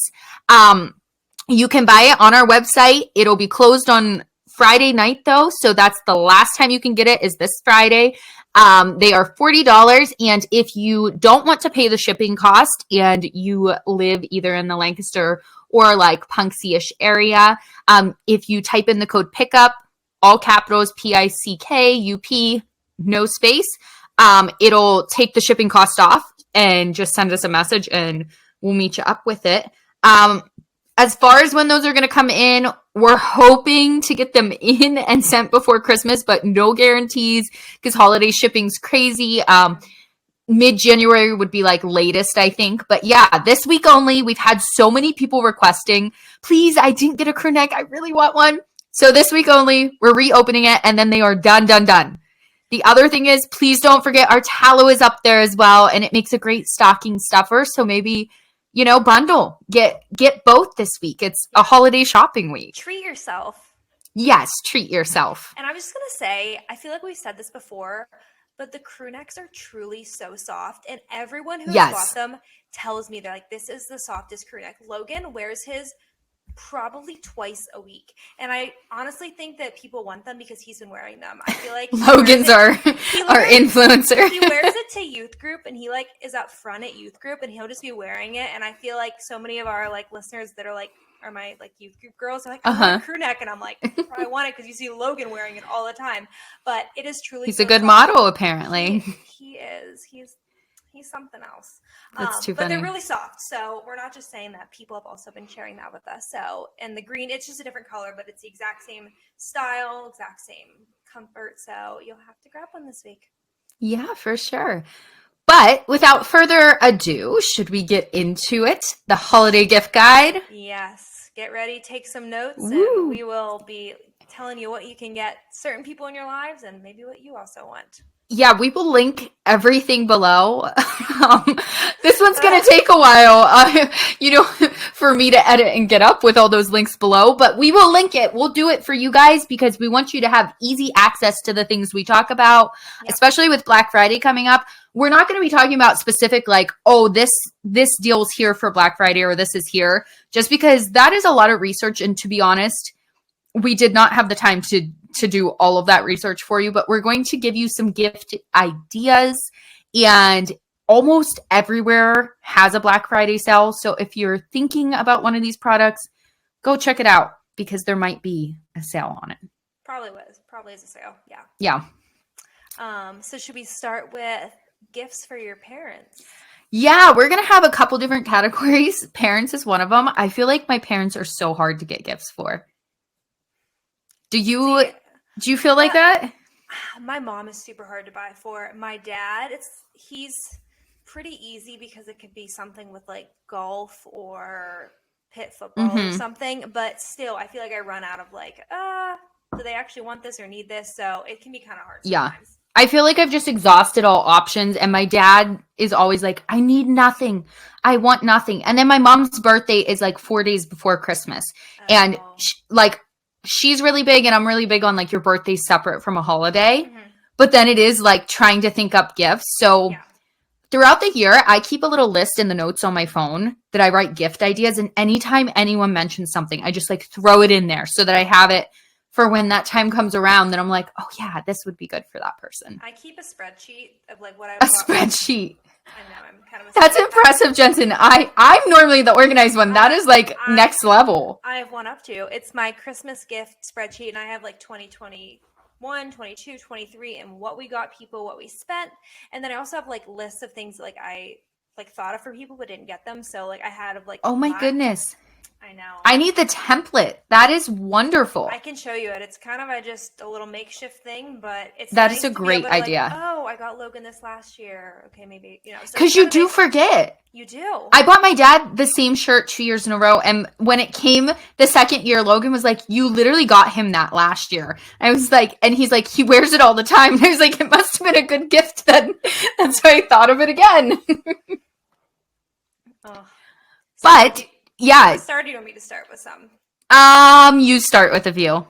You can buy it on our website. It'll be closed on Friday night though, so that's the last time you can get it is this Friday. They are $40, and if you don't want to pay the shipping cost and you live either in the Lancaster or like Punxsy-ish area, if you type in the code pickup, all capitals PICKUP, no space, it'll take the shipping cost off and just send us a message and we'll meet you up with it. As far as when those are going to come in, we're hoping to get them in and sent before Christmas, but no guarantees because holiday shipping's crazy. Mid-January would be like latest, I think. But yeah, this week only, we've had so many people requesting, please, I didn't get a crew neck. I really want one. So this week only, we're reopening it and then they are done. The other thing is, please don't forget our tallow is up there as well. And it makes a great stocking stuffer. So maybe, bundle, get both this week. It's a holiday shopping week. Treat yourself. Yes, treat yourself. And I was just going to say, I feel like we've said this before, but the crew necks are truly so soft. And everyone who has bought them tells me they're like, this is the softest crew neck. Logan wears his probably twice a week. And I honestly think that people want them because he's been wearing them. I feel like Logan's our influencer. He wears it to youth group and he like is up front at youth group and he'll just be wearing it. And I feel like so many of our like listeners that are my like youth group girls are like, I want a crew neck, and I'm like, I want it because you see Logan wearing it all the time. But it is truly he's a good model apparently. He is. He's something else. That's too funny. But they're really soft. So we're not just saying that. People have also been sharing that with us. So, and the green, it's just a different color, but it's the exact same style, exact same comfort. So you'll have to grab one this week. Yeah, for sure. But without further ado, should we get into it? The holiday gift guide? Yes. Get ready, take some notes, Woo. and we will be telling you what you can get certain people in your lives and maybe what you also want. Yeah, we will link everything below. This one's going to take a while, for me to edit and get up with all those links below, but we will link it. We'll do it for you guys because we want you to have easy access to the things we talk about, especially with Black Friday coming up. We're not going to be talking about specific like, oh, this deal's here for Black Friday or this is here, just because that is a lot of research. And to be honest, we did not have the time to do all of that research for you, but we're going to give you some gift ideas, and almost everywhere has a Black Friday sale. So if you're thinking about one of these products, go check it out because there might be a sale on it. Probably is a sale. Yeah. Yeah. So should we start with gifts for your parents? Yeah, we're going to have a couple different categories. Parents is one of them. I feel like my parents are so hard to get gifts for. Do you feel like that? My mom is super hard to buy for. My dad, he's pretty easy because it could be something with like golf or pit football or something. But still, I feel like I run out of like, do they actually want this or need this? So it can be kind of hard sometimes. Yeah. I feel like I've just exhausted all options, and my dad is always like, I need nothing. I want nothing. And then my mom's birthday is like 4 days before Christmas. Oh. And she's really big and I'm really big on like your birthday's separate from a holiday, but then it is like trying to think up gifts. So throughout the year, I keep a little list in the notes on my phone that I write gift ideas. And anytime anyone mentions something, I just like throw it in there so that I have it for when that time comes around. Then I'm like, oh yeah, this would be good for that person. I keep a spreadsheet of like what I bought. Spreadsheet. I know, I'm kind of That's impressive, Jensen. I'm normally the organized one. That is like next level. I have one up to. It's my Christmas gift spreadsheet, and I have like 2021, 22, 23, and what we got people, what we spent. And then I also have like lists of things that, like I like thought of for people but didn't get them. So like I had of like, oh my goodness. I know. I need the template. That is wonderful. I can show you it. It's kind of just a little makeshift thing, but it's that nice is a great idea. Like, oh, I got Logan this last year. Okay, maybe because you do forget. You do. I bought my dad the same shirt 2 years in a row, and when it came the second year, Logan was like, "You literally got him that last year." I was like, and he's like, "He wears it all the time." And I was like, "It must have been a good gift then." That's why I thought of it again. Oh. But Yeah. Start, or do you want me to start with some? You start with a few.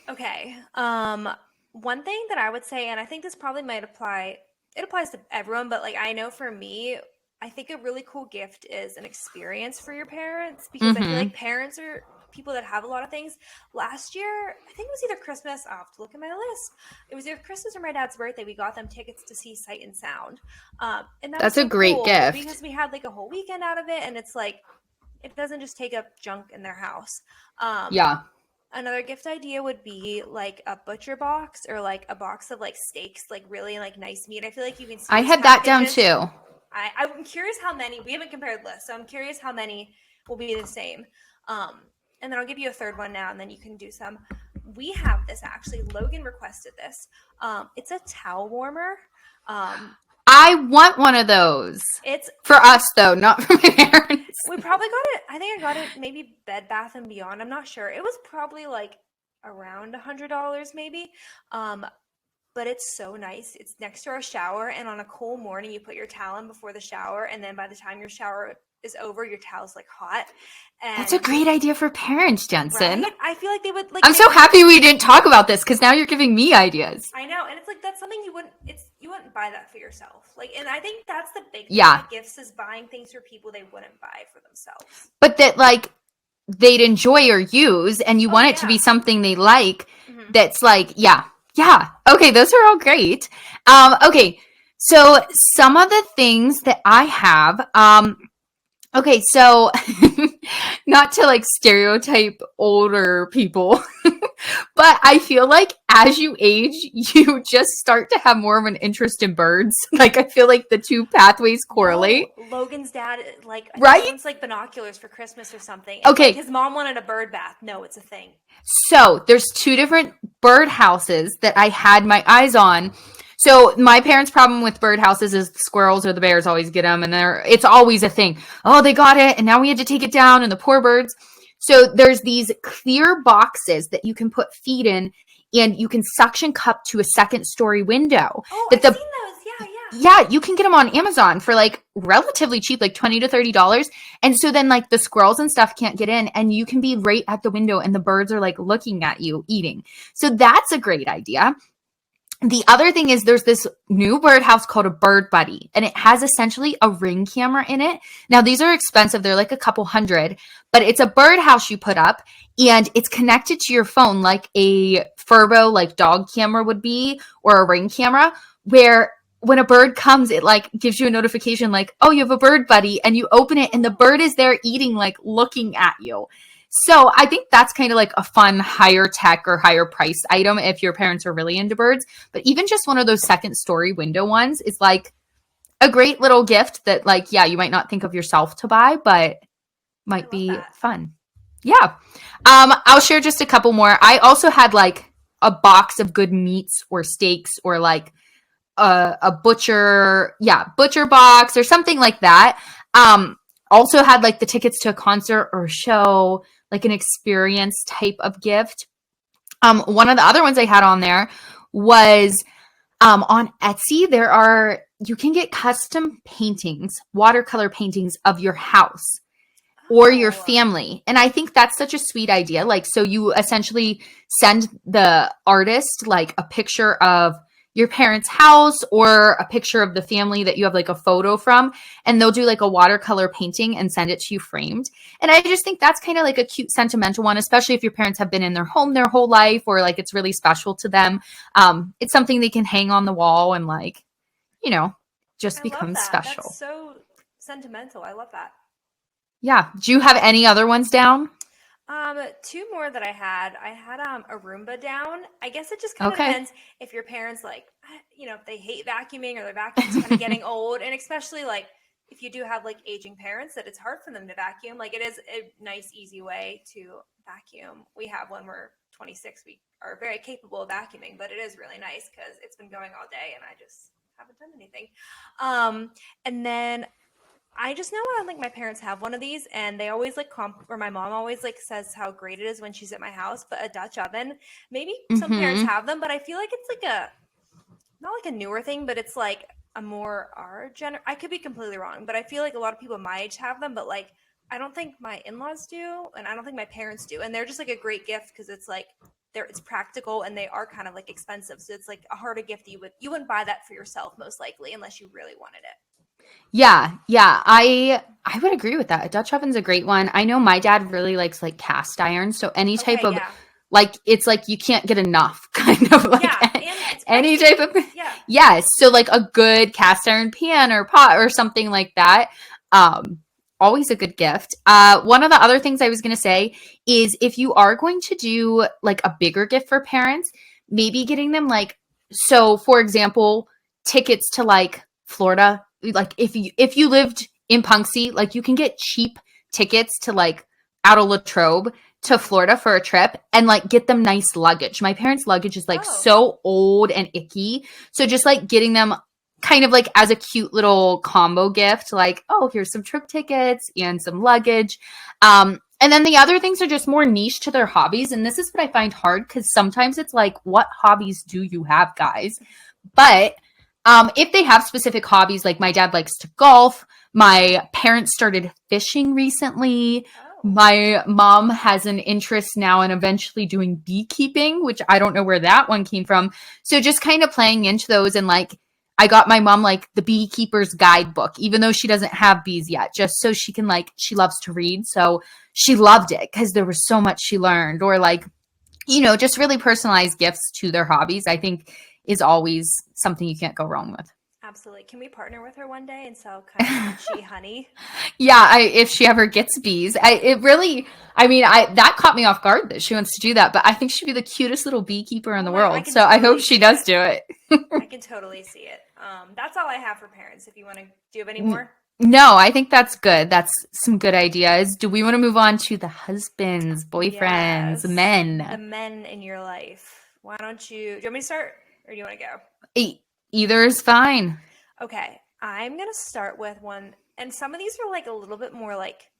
Okay. One thing that I would say, and I think this probably might apply, it applies to everyone, but like I know for me, I think a really cool gift is an experience for your parents because I feel Mm-hmm. like parents are people that have a lot of things. Last year, I think it was either Christmas, I'll have to look at my list. It was either Christmas or my dad's birthday. We got them tickets to see Sight and Sound. And that was That's a so great cool gift. because we had like a whole weekend out of it, and it's like, it doesn't just take up junk in their house. Um, Yeah. Another gift idea would be like a butcher box or like a box of like steaks, like really like nice meat. I feel like you can see I these had that down packages. too. I'm curious how many. We haven't compared lists, so I'm curious how many will be the same. Um, and then I'll give you a third one now, and then you can do some. We have this actually. Logan requested this. It's a towel warmer. Um, I want one of those. it's For us, though, not for my parents. We probably got it. I think I got it maybe Bed Bath and Beyond. I'm not sure. It was probably like around $100 maybe. Um, but it's so nice. It's next to our shower, and on a cool morning, you put your towel in before the shower, and then by the time your shower is over, your towel's like hot. That's a And great idea for parents, Jensen. right, I feel like they would like. I'm so happy we didn't talk about this because now you're giving me ideas. I know, and it's like that's something you wouldn't buy that for yourself. Like, and I think that's the big thing Yeah. with gifts is buying things for people they wouldn't buy for themselves. But that, like, they'd enjoy or use, and you want it to be something they like that's like, yeah. Okay, those are all great. Okay, so some of the things that I have, okay, so not to like stereotype older people, but I feel like as you age, you just start to have more of an interest in birds. Like, I feel like the two pathways correlate. Logan's dad, like, right? He wants like binoculars for Christmas or something. And, okay. Like, his mom wanted a bird bath. No, it's a thing. So there's two different bird houses that I had my eyes on. So my parents' problem with birdhouses is the squirrels or the bears always get them, and it's always a thing. Oh, they got it, and now we had to take it down, and the poor birds. So there's these clear boxes that you can put feed in, and you can suction cup to a second-story window. Oh, I've seen those. Yeah, you can get them on Amazon for like relatively cheap, like $20 to $30. And so then like the squirrels and stuff can't get in, and you can be right at the window, and the birds are like looking at you eating. So that's a great idea. The other thing is there's this new birdhouse called a Bird Buddy, and it has essentially a Ring camera in it. Now, these are expensive. They're like a couple $100, but it's a birdhouse you put up, and it's connected to your phone like a Furbo, like dog camera would be, or a Ring camera, where when a bird comes, it like gives you a notification like, oh, you have a Bird Buddy, and you open it, and the bird is there eating, like looking at you. So I think that's kind of like a fun higher tech or higher price item if your parents are really into birds. But even just one of those second story window ones is like a great little gift that, like, yeah, you might not think of yourself to buy, but might be fun. Yeah. I'll share just a couple more. I also had like a box of good meats or steaks or like a butcher box or something like that. Also had like the tickets to a concert or a show, like an experience type of gift. One of the other ones I had on there was on Etsy. You can get custom paintings, watercolor paintings of your house or your family. And I think that's such a sweet idea. Like, so you essentially send the artist like a picture of your parents' house or a picture of the family that you have like a photo from, and they'll do like a watercolor painting and send it to you framed. And I just think that's kind of like a cute sentimental one, especially if your parents have been in their home their whole life or like it's really special to them. It's something they can hang on the wall and like, just become special. That's so sentimental. I love that. Yeah. Do you have any other ones down? Two more that I had. I had a Roomba down. I guess it just kind of depends if your parents like, if they hate vacuuming or their vacuum's kind of getting old, and especially like if you do have like aging parents that it's hard for them to vacuum. Like, it is a nice, easy way to vacuum. We have one. We're 26. We are very capable of vacuuming, but it is really nice because it's been going all day and I just haven't done anything. And then I just know I like my parents have one of these, and they always like or my mom always like says how great it is when she's at my house. But a Dutch oven, maybe some parents have them, but I feel like it's like not like a newer thing, but it's like a more I could be completely wrong, but I feel like a lot of people my age have them. But like I don't think my in-laws do, and I don't think my parents do. And they're just like a great gift because it's like it's practical and they are kind of like expensive. So it's like a harder gift that you wouldn't buy that for yourself most likely unless you really wanted it. Yeah, yeah. I would agree with that. A Dutch oven's a great one. I know my dad really likes like cast iron, so any type Okay, of yeah. like it's like you can't get enough kind of like Yeah, and it's any pricey. type of Yeah. yes. So like a good cast iron pan or pot or something like that. Um Always a good gift. One of the other things I was going to say is if you are going to do like a bigger gift for parents, maybe getting them like so for example, tickets to like Florida. Like if you lived in Punxsutawney, like you can get cheap tickets to like out of Latrobe to Florida for a trip and like get them nice luggage. My parents' luggage is like so old and icky. So just like getting them kind of like as a cute little combo gift, like, oh, here's some trip tickets and some luggage. And then the other things are just more niche to their hobbies. And this is what I find hard because sometimes it's like, what hobbies do you have, guys? But if they have specific hobbies, like my dad likes to golf, my parents started fishing recently. My mom has an interest now in eventually doing beekeeping, which I don't know where that one came from. So just kind of playing into those and like, I got my mom like the beekeeper's guidebook, even though she doesn't have bees yet, just so she can like, she loves to read. So she loved it because there was so much she learned or like, you know, just really personalized gifts to their hobbies, I think is always something you can't go wrong with. Absolutely. Can we partner with her one day and sell kind of crunchy honey? Yeah, if she ever gets bees, that caught me off guard that she wants to do that, but I think she'd be the cutest little beekeeper in the world. So I hope she does do it. I can totally see it. That's all I have for parents. If you want to, do you have any more? No, I think that's good. That's some good ideas. Do we want to move on to the husbands, boyfriends, men? The men in your life. Why don't you, do you want me to start or do you want to go? Either is fine. Okay. I'm going to start with one. And some of these are like a little bit more like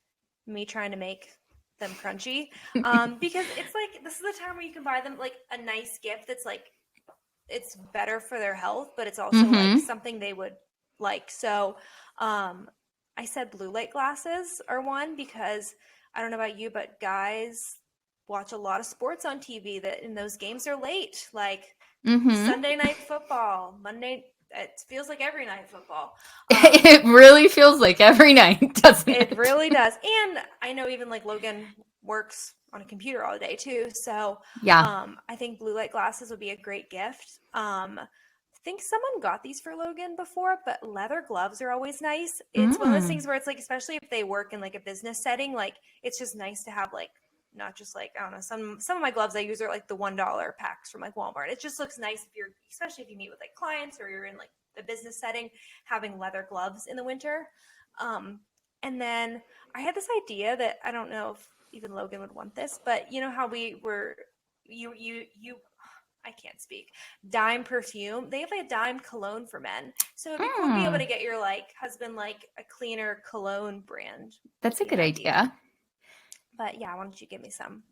me trying to make them crunchy. Because it's like, this is the time where you can buy them like a nice gift that's like, it's better for their health, but it's also like something they would like. So, I said blue light glasses are one because I don't know about you, but guys watch a lot of sports on TV that in those games are late, like Sunday night football, Monday. It feels like every night football. It really feels like every night, doesn't it? It really does. And I know even like Logan works on a computer all day too. So yeah, I think blue light glasses would be a great gift. I think someone got these for Logan before, but leather gloves are always nice. It's one of those things where it's like, especially if they work in like a business setting, like it's just nice to have like, not just like, I don't know, some of my gloves I use are like the $1 packs from like Walmart. It just looks nice if you're, especially if you meet with like clients or you're in like the business setting, having leather gloves in the winter. And then I had this idea that I don't know if even Logan would want this, but you know how we were, I can't speak. Dime perfume. They have like a dime cologne for men. So it'd be cool to be able to get your like husband like a cleaner cologne brand. That's a good idea. But yeah, why don't you give me some?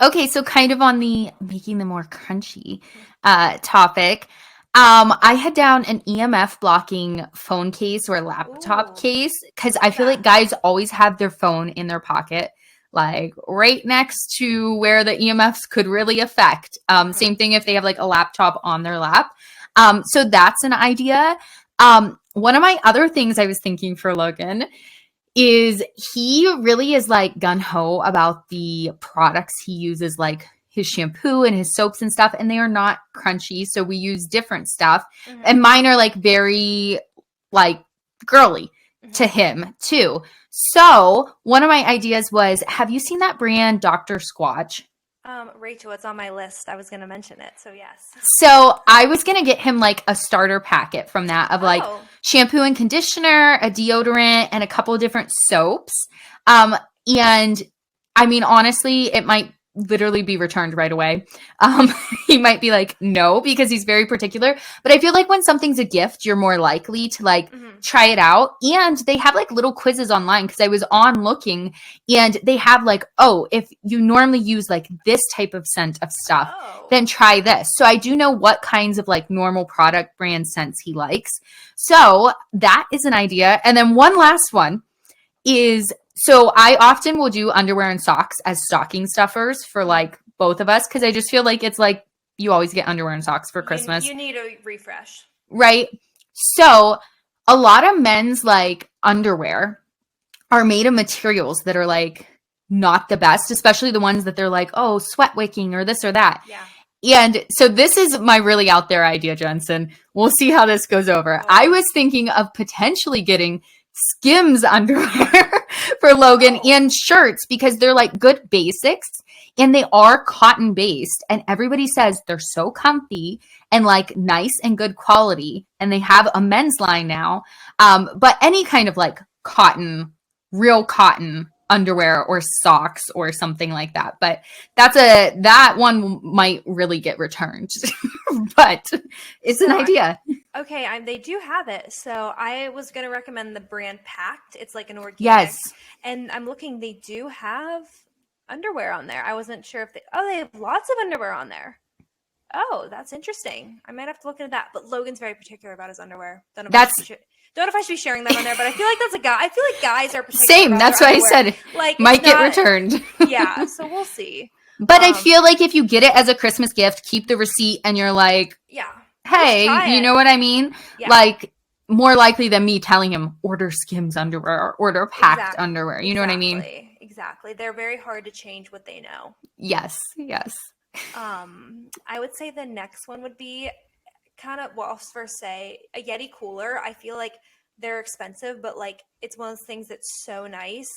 Okay, so kind of on the making them more crunchy topic. I had down an EMF blocking phone case or laptop case because I feel like guys always have their phone in their pocket, like right next to where the EMFs could really affect. Same thing if they have like a laptop on their lap. So that's an idea. One of my other things I was thinking for Logan is he really is like gung-ho about the products he uses, like his shampoo and his soaps and stuff, and they are not crunchy. So we use different stuff. And mine are like very like girly to him too. So one of my ideas was, have you seen that brand Dr. Squatch? Rachel, it's on my list. I was going to mention it. So yes. So I was going to get him like a starter packet from that of like shampoo and conditioner, a deodorant, and a couple of different soaps. And I mean, honestly, it might literally be returned right away. He might be like, no, because he's very particular. But I feel like when something's a gift, you're more likely to like try it out. And they have like little quizzes online because I was on looking and they have like, oh, if you normally use like this type of scent of stuff, then try this. So I do know what kinds of like normal product brand scents he likes. So that is an idea. And then one last one is So I often will do underwear and socks as stocking stuffers for like both of us because I just feel like it's like you always get underwear and socks for Christmas. You need a refresh. Right? So a lot of men's like underwear are made of materials that are like not the best, especially the ones that they're like, oh, sweat wicking or this or that. Yeah. And so this is my really out there idea, Jensen. We'll see how this goes over. Oh. I was thinking of potentially getting Skims underwear for Logan and shirts because they're like good basics and they are cotton based and everybody says they're so comfy and like nice and good quality and they have a men's line now. But any kind of like cotton, real cotton underwear or socks or something like that. But that one might really get returned. But it's an idea. Okay, they do have it. So I was going to recommend the brand Pact. It's like an organic. Yes. And I'm looking, they do have underwear on there. I wasn't sure if they have lots of underwear on there. Oh, that's interesting. I might have to look into that. But Logan's very particular about his underwear. Don't know if I should be sharing that on there, but I feel like that's a guy. I feel like guys are particular. Same. That's why I said like might get returned. Yeah. So we'll see. But I feel like if you get it as a Christmas gift, keep the receipt and you're like, yeah, hey, you know what I mean? Yeah. Like more likely than me telling him order Skims underwear or order Packed underwear. You know what I mean? Exactly. They're very hard to change what they know. Yes. I would say the next one would be I'll first say a Yeti cooler. I feel like they're expensive, but like it's one of those things that's so nice.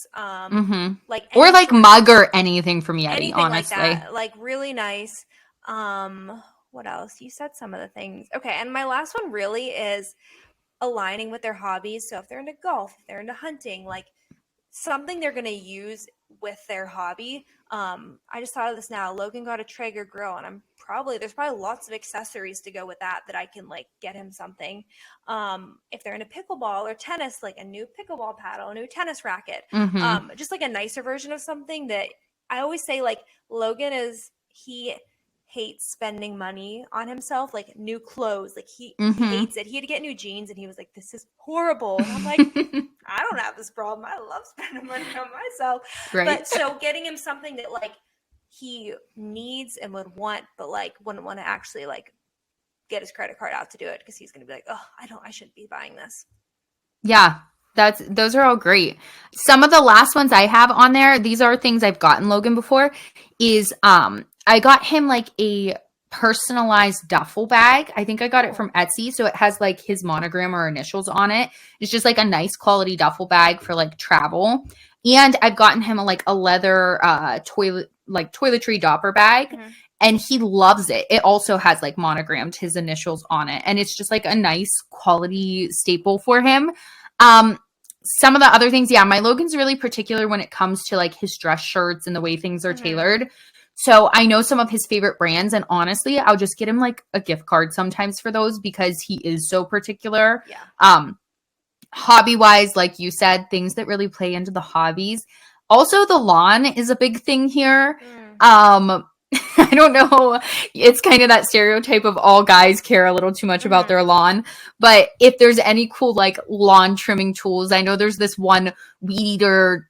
Like or like mug or anything from Yeti, anything honestly. Like that. Like really nice. What else? You said some of the things. Okay, and my last one really is aligning with their hobbies. So if they're into golf, if they're into hunting, like something they're gonna use with their hobby. I just thought of this now. Logan got a Traeger grill, and there's probably lots of accessories to go with that I can like get him something. If they're into pickleball or tennis, like a new pickleball paddle, a new tennis racket, just like a nicer version of something that I always say like Logan he hates spending money on himself, like new clothes, like he hates it. He had to get new jeans and he was like, this is horrible. And I'm like, I don't have this problem. I love spending money on myself. Right. But so getting him something that like he needs and would want, but like wouldn't want to actually like get his credit card out to do it because he's going to be like, oh, I shouldn't be buying this. Yeah. Those are all great. Some of the last ones I have on there, these are things I've gotten Logan before, is I got him like a personalized duffel bag. I think I got it from Etsy. So it has like his monogram or initials on it. It's just like a nice quality duffel bag for like travel. And I've gotten him a leather toiletry dopper bag. And he loves it. It also has like monogrammed his initials on it. And it's just like a nice quality staple for him. Some of the other things, my Logan's really particular when it comes to like his dress shirts and the way things are tailored. So I know some of his favorite brands, and honestly, I'll just get him like a gift card sometimes for those because he is so particular. Yeah. Hobby wise, like you said, things that really play into the hobbies. Also, the lawn is a big thing here. I don't know. It's kind of that stereotype of all guys care a little too much about their lawn. But if there's any cool like lawn trimming tools, I know there's this one weed eater,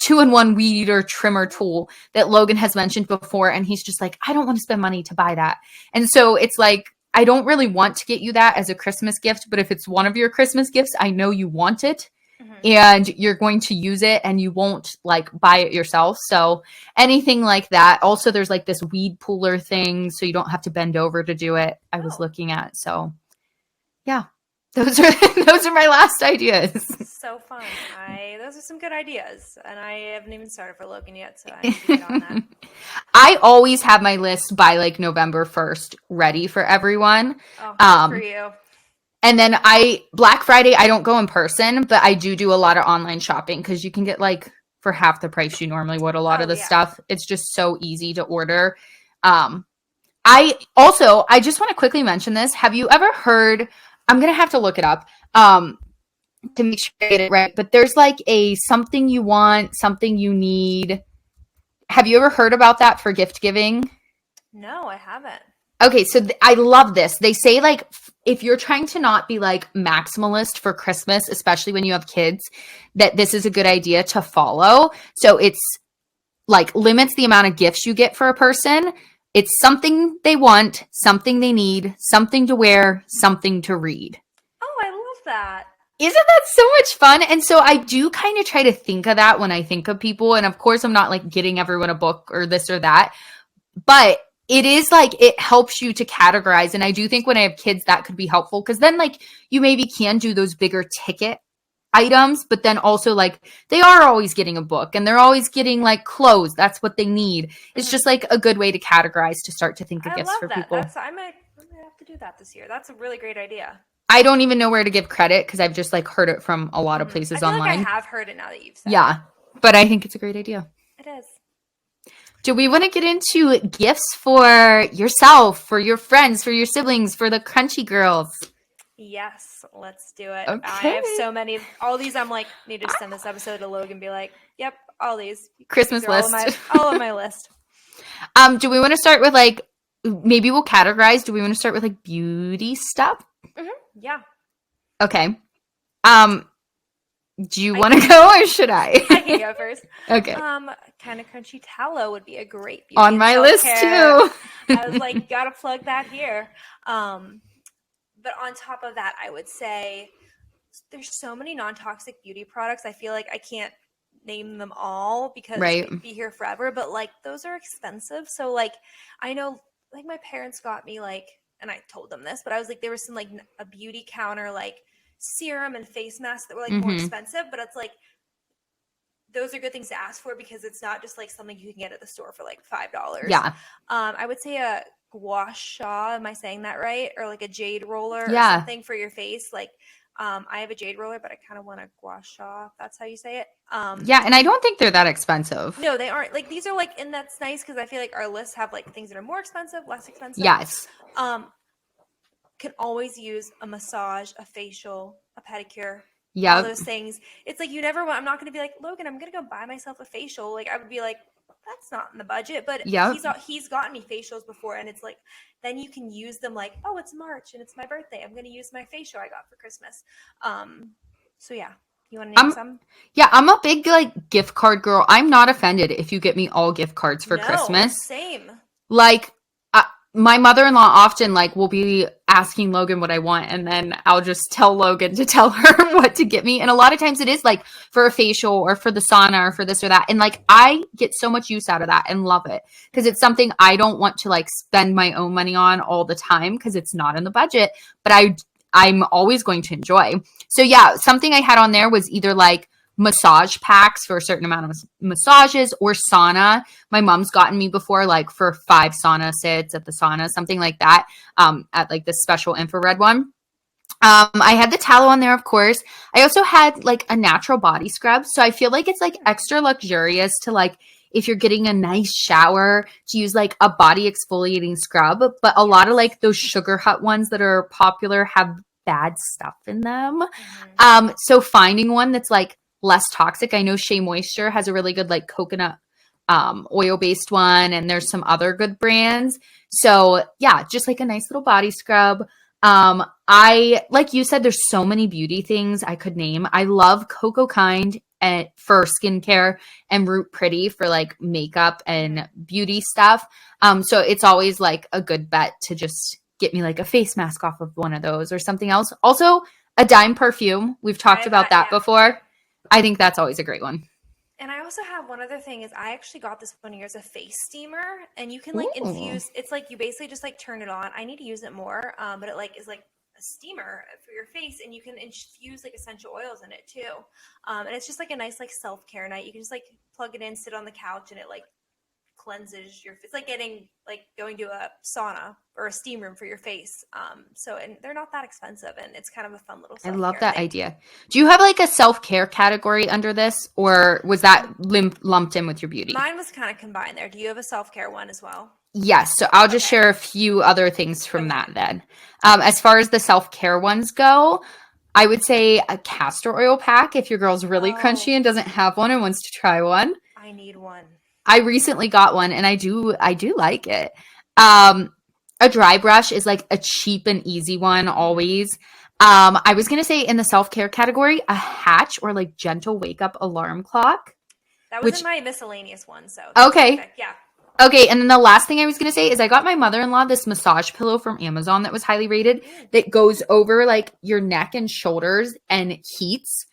2-in-1 weed eater trimmer tool that Logan has mentioned before. And he's just like, I don't want to spend money to buy that. And so it's like, I don't really want to get you that as a Christmas gift. But if it's one of your Christmas gifts, I know you want it. And you're going to use it and you won't like buy it yourself. So anything like that. Also, there's like this weed pooler thing. So you don't have to bend over to do it. I was looking at. So yeah, those are my last ideas. So fun. Those are some good ideas. And I haven't even started for Logan yet. So I need to get on that. I always have my list by like November 1st ready for everyone. Oh, good for you. And then Black Friday, I don't go in person, but I do a lot of online shopping because you can get like for half the price you normally would a lot of the stuff. It's just so easy to order. I just want to quickly mention this. Have you ever heard, I'm going to have to look it up to make sure I get it right, but there's like a something you want, something you need. Have you ever heard about that for gift giving? No, I haven't. Okay, so I love this. They say like if you're trying to not be like maximalist for Christmas, especially when you have kids, that this is a good idea to follow. So it's like limits the amount of gifts you get for a person. It's something they want, something they need, something to wear, something to read. Oh, I love that. Isn't that so much fun? And so I do kind of try to think of that when I think of people. And of course, I'm not like getting everyone a book or this or that, but it is like it helps you to categorize. And I do think when I have kids, that could be helpful because then like you maybe can do those bigger ticket items, but then also like they are always getting a book and they're always getting like clothes. That's what they need. It's just like a good way to categorize to start to think of gifts for people. I'm gonna have to do that this year. That's a really great idea. I don't even know where to give credit because I've just like heard it from a lot of places online. Like I have heard it now that you've said it. But I think it's a great idea. It is. Do we want to get into gifts for yourself, for your friends, for your siblings, for the Crunchy girls? Yes, let's do it. Okay. I have so many. All these I'm like, need to send this episode to Logan and be like, yep, all these. Christmas list. All on my list. Do we want to start with like, maybe we'll categorize. Do we want to start with like beauty stuff? Mm-hmm. Yeah. Okay. Do you want to go or should I? I can go first. Okay. Kinda Krunchy tallow would be a great beauty on my list too. I was like, gotta plug that here. But on top of that, I would say there's so many non-toxic beauty products. I feel like I can't name them all because we'd be here forever. But like those are expensive. So like I know like my parents got me like, and I told them this, but I was like, there was some like a beauty counter like serum and face masks that were like more expensive. But it's like those are good things to ask for because it's not just like something you can get at the store for like $5. Yeah. I would say a gua sha, am I saying that right? Or like a jade roller or something for your face. Like I have a jade roller, but I kind of want a gua sha, if that's how you say it. Yeah, and I don't think they're that expensive. No, they aren't. Like these are like, and that's nice because I feel like our lists have like things that are more expensive, less expensive. Yes. Can always use a massage, a facial, a pedicure. Yeah. All those things. It's like you never want, I'm not going to be like, Logan, I'm going to go buy myself a facial. Like I would be like, that's not in the budget. But he's gotten me facials before. And it's like, then you can use them like, oh, it's March and it's my birthday. I'm going to use my facial I got for Christmas. So yeah. You want to name some? Yeah, I'm a big like gift card girl. I'm not offended if you get me all gift cards for Christmas. Same. Like my mother-in-law often like will be asking Logan what I want, and then I'll just tell Logan to tell her what to get me. And a lot of times it is like for a facial or for the sauna or for this or that. And like I get so much use out of that and love it because it's something I don't want to like spend my own money on all the time because it's not in the budget, but I'm always going to enjoy. So yeah, something I had on there was either like massage packs for a certain amount of massages or sauna. My mom's gotten me before like for 5 sauna sits at the sauna, something like that, at like this special infrared one. I had the tallow on there, of course. I also had like a natural body scrub. So I feel like it's like extra luxurious to like, if you're getting a nice shower, to use like a body exfoliating scrub. But a lot of like those Sugar Hut ones that are popular have bad stuff in them. So finding one that's like less toxic. I know Shea Moisture has a really good like coconut oil based one, and there's some other good brands. So yeah, just like a nice little body scrub. I, like you said, there's so many beauty things I could name. I love Coco Kind for skincare and Root Pretty for like makeup and beauty stuff. So it's always like a good bet to just get me like a face mask off of one of those or something else. Also a Dime perfume. We've talked about that before. I think that's always a great one. And I also have one other thing is I actually got this one year as a face steamer, and you can like infuse. It's like you basically just like turn it on. I need to use it more, but it like is like a steamer for your face, and you can infuse like essential oils in it too. And it's just like a nice like self-care night. You can just like plug it in, sit on the couch, and it like cleanses your. It's like going to a sauna or a steam room for your face. And they're not that expensive, and it's kind of a fun little self-care. I love that idea. Do you have like a self-care category under this, or was that lumped in with your beauty? Mine was kind of combined there. Do you have a self-care one as well? Yes. So I'll just share a few other things from that then. As far as the self-care ones go, I would say a castor oil pack if your girl's really crunchy and doesn't have one and wants to try one. I need one. I recently got one and I do like it. a dry brush is like a cheap and easy one always. I was going to say in the self-care category, a Hatch or like gentle wake up alarm clock. That was in my miscellaneous one, so okay. Perfect. Yeah. Okay, and then the last thing I was going to say is I got my mother-in-law this massage pillow from Amazon that was highly rated that goes over like your neck and shoulders and heats.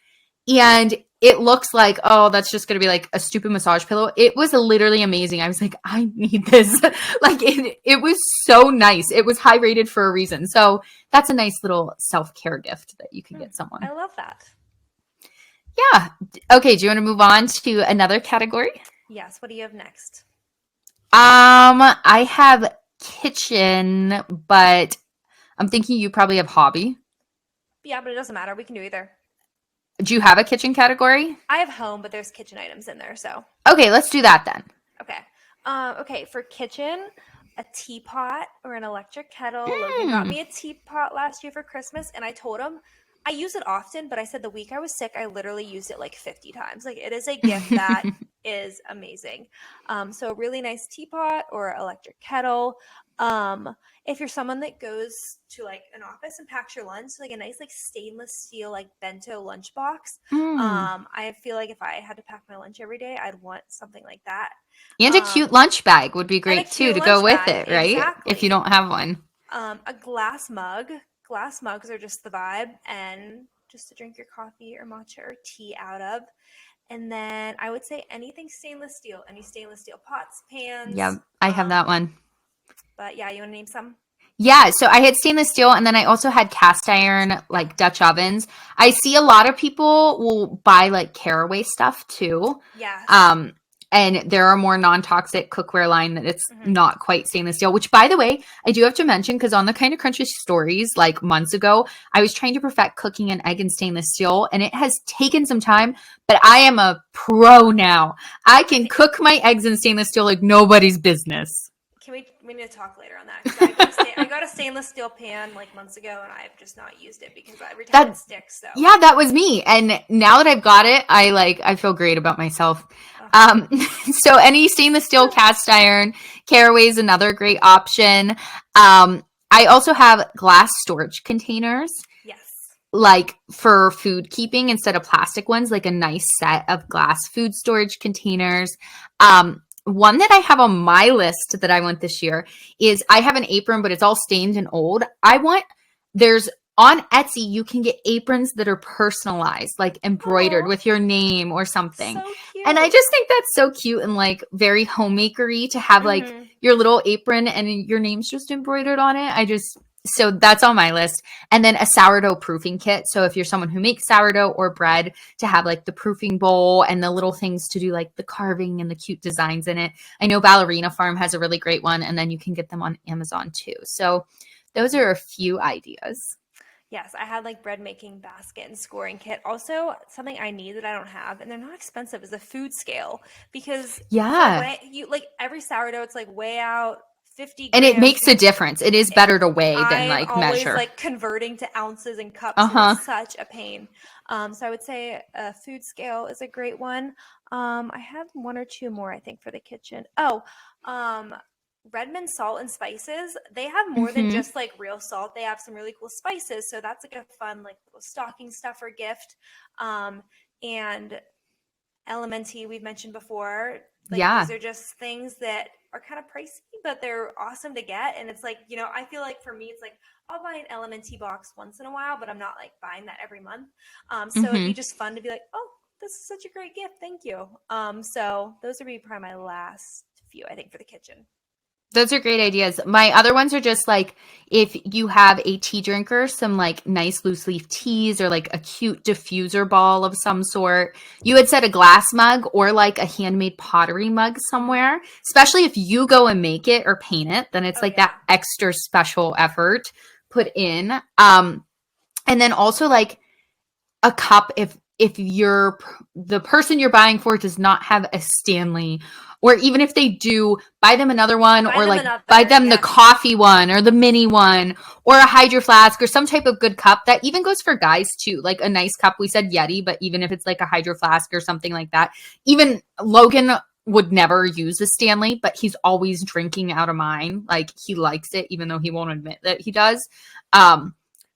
And it looks like, oh, that's just going to be like a stupid massage pillow. It was literally amazing. I was like, I need this. Like it was so nice. It was high rated for a reason. So that's a nice little self-care gift that you can get someone. I love that. Yeah. Okay, do you want to move on to another category? Yes. What do you have next? I have kitchen, but I'm thinking you probably have hobby. Yeah, but it doesn't matter. We can do either. Do you have a kitchen category? I have home, but there's kitchen items in there, so. Okay, let's do that then. Okay. Okay, for kitchen, a teapot or an electric kettle. Logan got me a teapot last year for Christmas, and I told him I use it often, but I said the week I was sick, I literally used it like 50 times. Like it is a gift that is amazing. So a really nice teapot or electric kettle. If you're someone that goes to like an office and packs your lunch, like a nice like stainless steel like bento lunchbox. I feel like if I had to pack my lunch every day, I'd want something like that. And a cute lunch bag would be great too to go with it, right? Exactly. If you don't have one. A glass mug. Glass mugs are just the vibe, and just to drink your coffee or matcha or tea out of. And then I would say anything stainless steel, any stainless steel pots, pans. Yeah, I have that one. But yeah, you want to name some? Yeah, so I had stainless steel, and then I also had cast iron, like Dutch ovens. I see a lot of people will buy like caraway stuff too. Yeah. And there are more non-toxic cookware line that it's not quite stainless steel, which by the way, I do have to mention because on the Kinda Krunchy stories like months ago, I was trying to perfect cooking an egg in stainless steel and it has taken some time, but I am a pro now. I can cook my eggs in stainless steel like nobody's business. We need to talk later on that. I got a stainless steel pan like months ago and I've just not used it because every time it sticks. So yeah, that was me. And now that I've got it, I feel great about myself. So any stainless steel, cast iron, caraway is another great option. I also have glass storage containers. Yes. Like for food keeping instead of plastic ones, like a nice set of glass food storage containers. One that I have on my list that I want this year is I have an apron, but it's all stained and old. There's on Etsy, you can get aprons that are personalized, like embroidered with your name or something. So cute. And I just think that's so cute and like very homemakery to have like your little apron and your name's just embroidered on it. So that's on my list. And then a sourdough proofing kit. So if you're someone who makes sourdough or bread, to have like the proofing bowl and the little things to do like the carving and the cute designs in it. I know Ballerina Farm has a really great one, and then you can get them on Amazon too. So those are a few ideas. Yes, I had like bread making basket and scoring kit. Also, something I need that I don't have, and they're not expensive, is a food scale. Because like every sourdough, it's like weigh out 50 grams. And it makes a difference. It is better to weigh than like always, measure. Like converting to ounces and cups is such a pain. So I would say a food scale is a great one. I have one or two more, I think, for the kitchen. Redmond Salt and Spices, they have more than just like real salt. They have some really cool spices, so that's like a fun like little stocking stuffer gift. And Elementi, we've mentioned before. Like, these are just things that are kind of pricey, but they're awesome to get. And it's like, I feel like for me, it's like I'll buy an Elementi box once in a while, but I'm not like buying that every month. So it'd be just fun to be like, oh, this is such a great gift, thank you. So those would be probably my last few, I think, for the kitchen. Those are great ideas. My other ones are just like if you have a tea drinker, some like nice loose leaf teas or like a cute diffuser ball of some sort. You had said a glass mug or like a handmade pottery mug somewhere, especially if you go and make it or paint it, then it's that extra special effort put in. And then also like a cup if the person you're buying for does not have a Stanley, or even if they do, buy them another one, buy them the coffee one or the mini one or a Hydro Flask or some type of good cup. That even goes for guys too, like a nice cup. We said Yeti, but even if it's like a Hydro Flask or something like that. Even Logan would never use a Stanley, but he's always drinking out of mine. Like, he likes it, even though he won't admit that he does.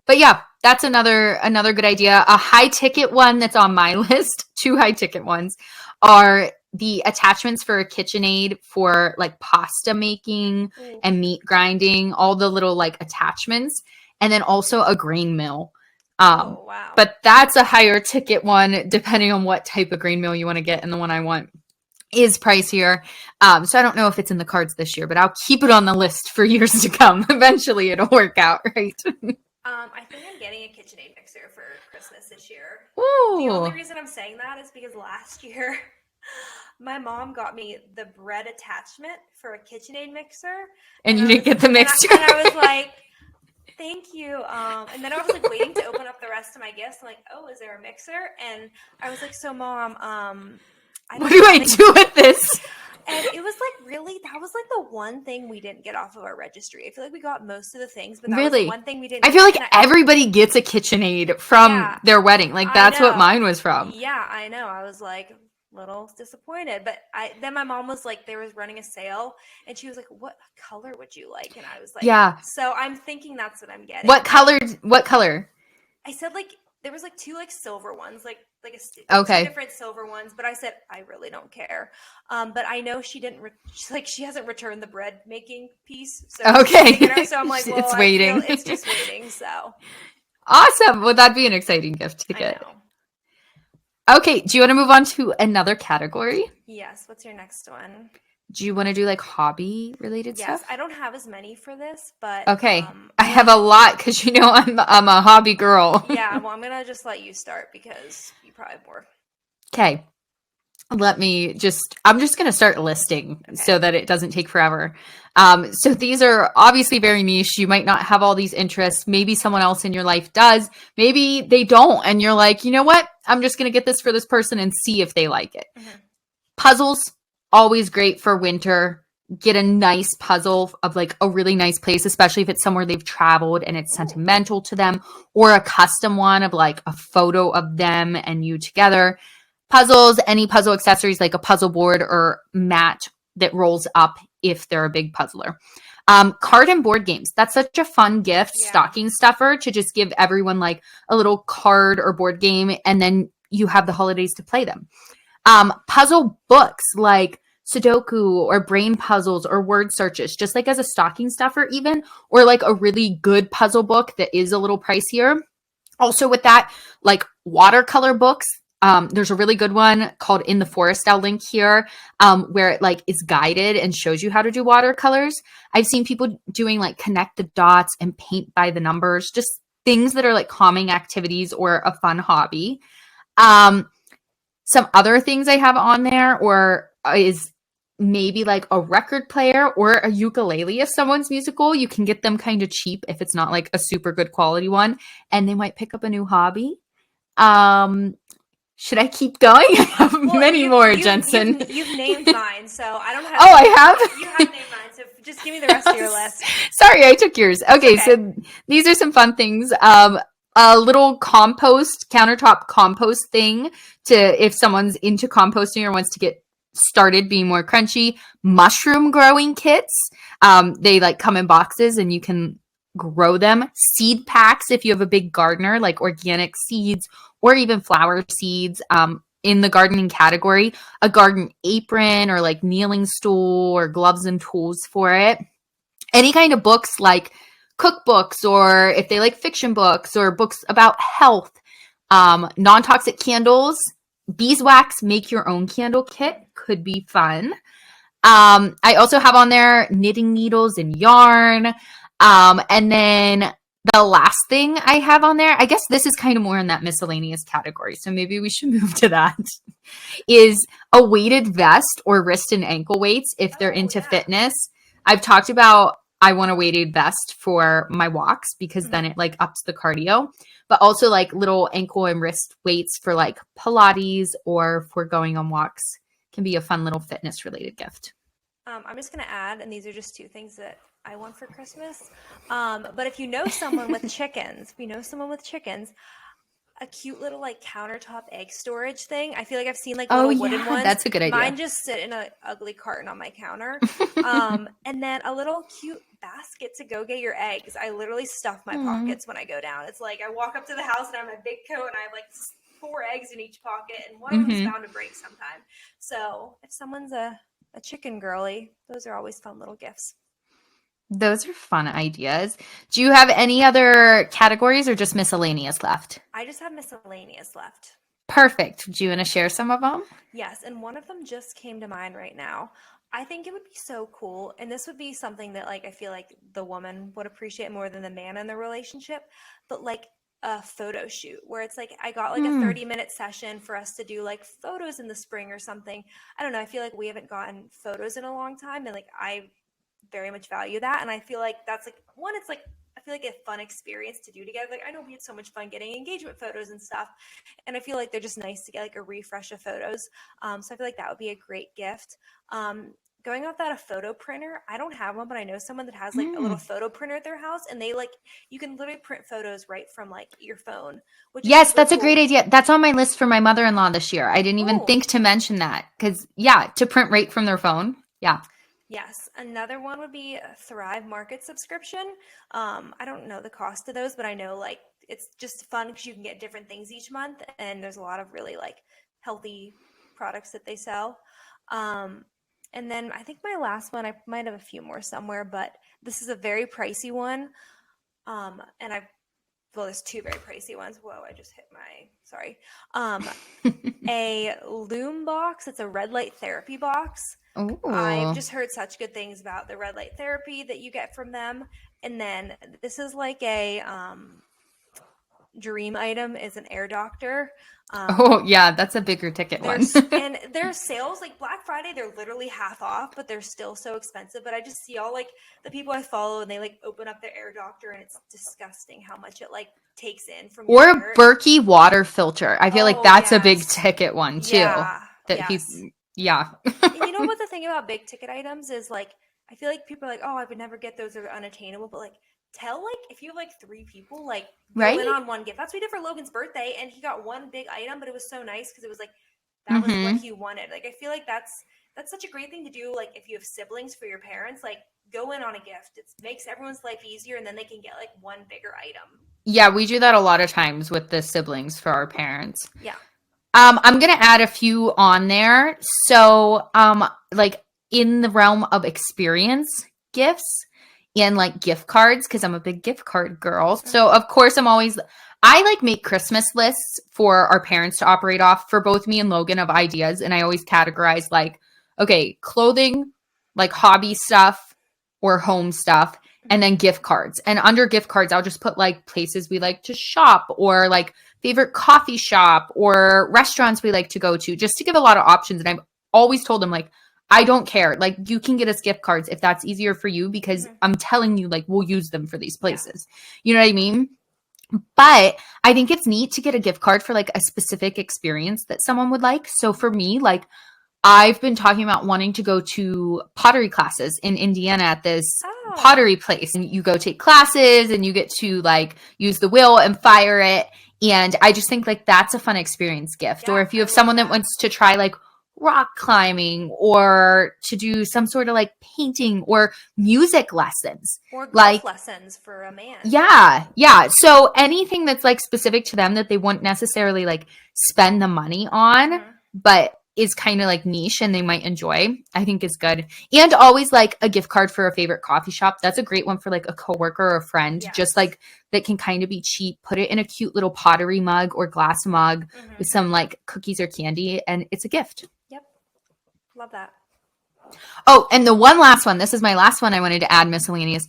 But yeah, that's another good idea. A high ticket one that's on my list, 2 high ticket ones, are the attachments for a KitchenAid for like pasta making and meat grinding, all the little like attachments, and then also a grain mill. Wow. But that's a higher ticket one, depending on what type of grain mill you want to get, and the one I want is pricier. So I don't know if it's in the cards this year, but I'll keep it on the list for years to come. Eventually it'll work out, right? I think I'm getting a KitchenAid mixer for Christmas this year. Ooh. The only reason I'm saying that is because last year my mom got me the bread attachment for a KitchenAid mixer. And you didn't get the mixer. And I was like, thank you. And then I was like waiting to open up the rest of my gifts. I'm like, oh, is there a mixer? And I was like, so Mom, what do I do with this? And it was like, really, that was like the one thing we didn't get off of our registry. I feel like we got most of the things, but that was the one thing we didn't I feel like everybody gets a KitchenAid from their wedding. Like, that's what mine was from. Yeah, I know. I was like a little disappointed. But then my mom was like, they was running a sale, and she was like, what color would you like? And I was like, yeah. So I'm thinking that's what I'm getting. What color? I said like, there was like 2 like silver ones, like okay. 2 different silver ones, but I said I really don't care. But I know she didn't she hasn't returned the bread making piece. So okay, so I'm like, well, it's waiting. It's just waiting. So awesome. Well, that'd be an exciting gift to get. Okay, do you want to move on to another category? Yes. What's your next one? Do you want to do like hobby related stuff? Yes, I don't have as many for this, but okay, I have a lot because you know I'm a hobby girl. Yeah, well, I'm gonna just let you start because you probably have more. Okay, I'm just gonna start listing so that it doesn't take forever. So these are obviously very niche. You might not have all these interests. Maybe someone else in your life does. Maybe they don't, and you're like, you know what? I'm just gonna get this for this person and see if they like it. Mm-hmm. Puzzles. Always great for winter. Get a nice puzzle of like a really nice place, especially if it's somewhere they've traveled and it's sentimental to them, or a custom one of like a photo of them and you together. Puzzles, any puzzle accessories like a puzzle board or mat that rolls up if they're a big puzzler. Card and board games. That's such a fun gift, stocking stuffer, to just give everyone like a little card or board game, and then you have the holidays to play them. Puzzle books like Sudoku or brain puzzles or word searches, just like as a stocking stuffer even, or like a really good puzzle book that is a little pricier. Also with that, like watercolor books. There's a really good one called In the Forest. I'll link here, where it like is guided and shows you how to do watercolors. I've seen people doing like connect the dots and paint by the numbers, just things that are like calming activities or a fun hobby. Some other things I have on there is maybe like a record player or a ukulele. If someone's musical, you can get them kind of cheap if it's not like a super good quality one, and they might pick up a new hobby. Should I keep going? I have many more, Jensen. You've named mine, so I don't have. Oh, I have? You have named mine, so just give me the rest of your list. Sorry, I took yours. Okay, so these are some fun things. A little countertop compost thing if someone's into composting or wants to get started being more crunchy. Mushroom growing kits. They like come in boxes and you can grow them. Seed packs if you have a big gardener, like organic seeds or even flower seeds. In the gardening category, a garden apron or like kneeling stool or gloves and tools for it. Any kind of books like cookbooks, or if they like fiction books or books about health. Non-toxic candles, beeswax make your own candle kit could be fun. I also have on there knitting needles and yarn. And then the last thing I have on there, I guess this is kind of more in that miscellaneous category, so maybe we should move to that, is a weighted vest or wrist and ankle weights if they're into fitness. I've talked about I want a weighted vest for my walks because then it like ups the cardio, but also like little ankle and wrist weights for like Pilates or for going on walks can be a fun little fitness related gift. I'm just going to add, and these are just 2 things that I want for Christmas. But if you know someone with chickens, a cute little like countertop egg storage thing. I feel like I've seen like Oh, little wooden yeah, ones. that's a good idea. Mine just sit in an ugly carton on my counter. And then a little cute basket to go get your eggs. I literally stuff my pockets when I go down. It's like I walk up to the house and I have my big coat and I have like 4 eggs in each pocket, and one of them's bound to break sometime. So if someone's a chicken girly, those are always fun little gifts. Those are fun ideas. Do you have any other categories or just miscellaneous left? I just have miscellaneous left. Perfect. Do you want to share some of them? Yes, and one of them just came to mind right now. I think it would be so cool, and this would be something that like I feel like the woman would appreciate more than the man in the relationship, but like a photo shoot where it's like I got like a 30-minute session for us to do like photos in the spring or something. I don't know, I feel like we haven't gotten photos in a long time, and like I very much value that, and I feel like that's like one, it's like I feel like a fun experience to do together. Like I know we had so much fun getting engagement photos and stuff, and I feel like they're just nice to get like a refresh of photos. So I feel like that would be a great gift. Going off that, a photo printer. I don't have one, but I know someone that has like a little photo printer at their house, and they like you can literally print photos right from like your phone. Which Yes, is that's cool. a great idea. That's on my list for my mother-in-law this year. I didn't even think to mention that because, yeah, to print right from their phone. Yeah. Yes. Another one would be a Thrive Market subscription. I don't know the cost of those, but I know like it's just fun because you can get different things each month, and there's a lot of really like healthy products that they sell. And then I think my last one, I might have a few more somewhere, but this is a very pricey one. There's 2 very pricey ones. Whoa, I just hit sorry. A Loom box. It's a red light therapy box. Ooh. I've just heard such good things about the red light therapy that you get from them. And then this is like a dream item is an air doctor. Oh, yeah, that's a bigger ticket one. And their sales, like Black Friday, they're literally half off, but they're still so expensive. But I just see all like the people I follow, and they like open up their air doctor, and it's disgusting how much it like takes in from Or your a Berkey water filter. I feel like that's a big yes. ticket one too. Yeah. That Yes. yeah. And you know what the thing about big ticket items is, like, I feel like people are like, oh, I would never get those, they're unattainable, but like tell like if you have like 3 people, like go Right? in on one gift. That's what we did for Logan's birthday, and he got one big item, but it was so nice because it was like that was what he wanted. Like I feel like that's such a great thing to do. Like if you have siblings for your parents, like go in on a gift. It makes everyone's life easier, and then they can get like one bigger item. Yeah, we do that a lot of times with the siblings for our parents. Yeah. I'm gonna add a few on there. So, like in the realm of experience gifts and like gift cards, because I'm a big gift card girl. So of course I like make Christmas lists for our parents to operate off for both me and Logan of ideas. And I always categorize like, okay, clothing, like hobby stuff or home stuff, and then gift cards. And under gift cards, I'll just put like places we like to shop or like favorite coffee shop or restaurants we like to go to, just to give a lot of options. And I've always told them like, I don't care. Like you can get us gift cards if that's easier for you, because I'm telling you, like we'll use them for these places. You know what I mean? But I think it's neat to get a gift card for like a specific experience that someone would like. So for me, like I've been talking about wanting to go to pottery classes in Indiana at this pottery place. And you go take classes and you get to like use the wheel and fire it. And I just think like that's a fun experience gift. Or if you have someone that wants to try like rock climbing or to do some sort of like painting or music lessons. Or golf like lessons for a man. Yeah. Yeah. So anything that's like specific to them that they wouldn't necessarily like spend the money on, but is kind of like niche and they might enjoy, I think is good. And always like a gift card for a favorite coffee shop. That's a great one for like a coworker or a friend, just like that can kind of be cheap. Put it in a cute little pottery mug or glass mug with some like cookies or candy, and it's a gift. Yep. Love that. Oh, and the one last one, this is my last one I wanted to add miscellaneous.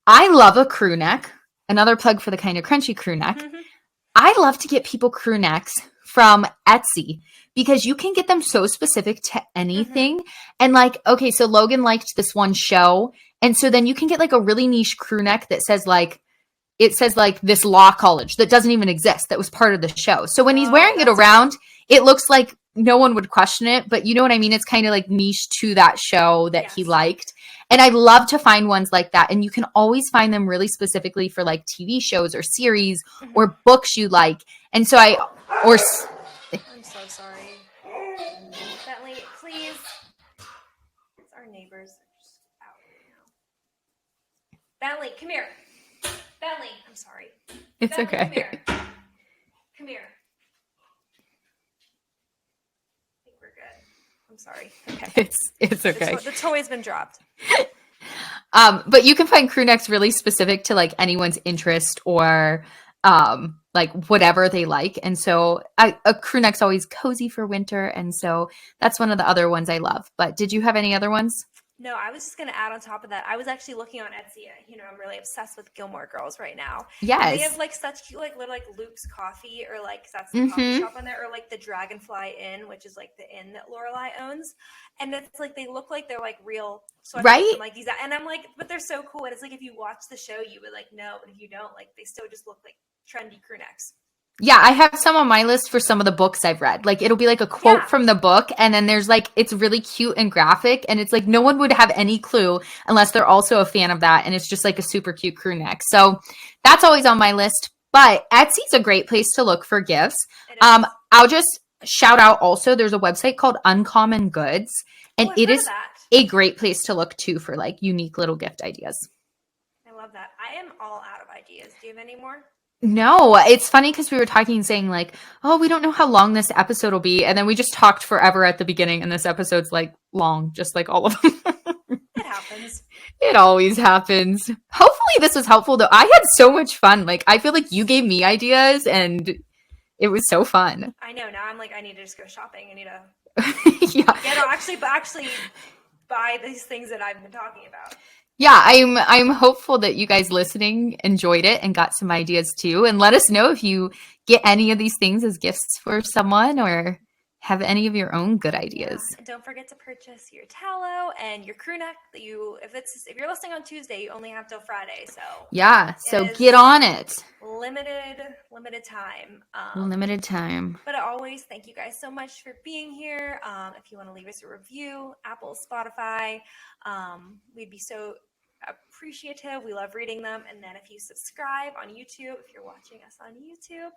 I love a crew neck. Another plug for the Kinda Krunchy crew neck. I love to get people crew necks from Etsy because you can get them so specific to anything. And like, okay, so Logan liked this one show. And so then you can get like a really niche crew neck that says like, it says like this law college that doesn't even exist, that was part of the show. So when he's wearing it around, it looks like no one would question it, but you know what I mean? It's kind of like niche to that show that he liked. And I love to find ones like that. And you can always find them really specifically for like TV shows or series or books you like. And so I'm so sorry. Bentley, please. It's our neighbors. They're just out right now. Bentley, come here. Bentley, I'm sorry. It's Bentley, okay. Come here. Come here. I think we're good. I'm sorry. Okay. It's okay. The toy's been dropped. But you can find crew necks really specific to like anyone's interest or like whatever they like. And so a crew neck's always cozy for winter. And so that's one of the other ones I love. But did you have any other ones? No, I was just going to add on top of that. I was actually looking on Etsy. You know, I'm really obsessed with Gilmore Girls right now. Yes. And they have like such cute, like little like Luke's Coffee, or like that's the coffee shop on there, or like the Dragonfly Inn, which is like the inn that Lorelai owns. And it's like they look like they're like real sweatshirts, right? And like these, and I'm like, but they're so cool. And it's like if you watch the show, you would like know, but if you don't, like they still just look like trendy crew necks. Yeah, I have some on my list for some of the books I've read. Like it'll be like a quote from the book, and then there's like it's really cute and graphic, and it's like no one would have any clue unless they're also a fan of that, and it's just like a super cute crew neck. So that's always on my list. But Etsy's a great place to look for gifts. I'll just shout out also there's a website called Uncommon Goods, and it is a great place to look too for like unique little gift ideas. I love that. I am all out of ideas. Do you have any more? No, it's funny because we were talking saying like, oh, we don't know how long this episode will be. And then we just talked forever at the beginning, and this episode's like long, just like all of them. It happens. It always happens. Hopefully this was helpful though. I had so much fun. Like I feel like you gave me ideas and it was so fun. I know. Now I'm like, I need to just go shopping. I need to actually buy these things that I've been talking about. Yeah, I'm hopeful that you guys listening enjoyed it and got some ideas too. And let us know if you get any of these things as gifts for someone or have any of your own good ideas. Yeah. And don't forget to purchase your tallow and your crew neck that if you're listening on Tuesday, you only have till Friday. So yeah, so get on it. Limited time. Limited time. But always thank you guys so much for being here. If you want to leave us a review, Apple, Spotify, we'd be so appreciative. We love reading them. And then if you subscribe on YouTube, if you're watching us on YouTube.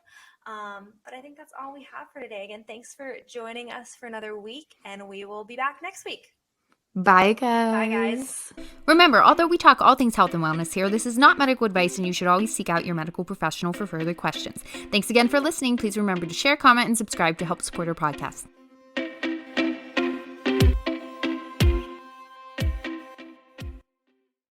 But I think that's all we have for today. Again, thanks for joining us for another week, and we will be back next week. Bye, guys. Bye, guys. Remember, although we talk all things health and wellness here, this is not medical advice, and you should always seek out your medical professional for further questions. Thanks again for listening. Please remember to share, comment, and subscribe to help support our podcast.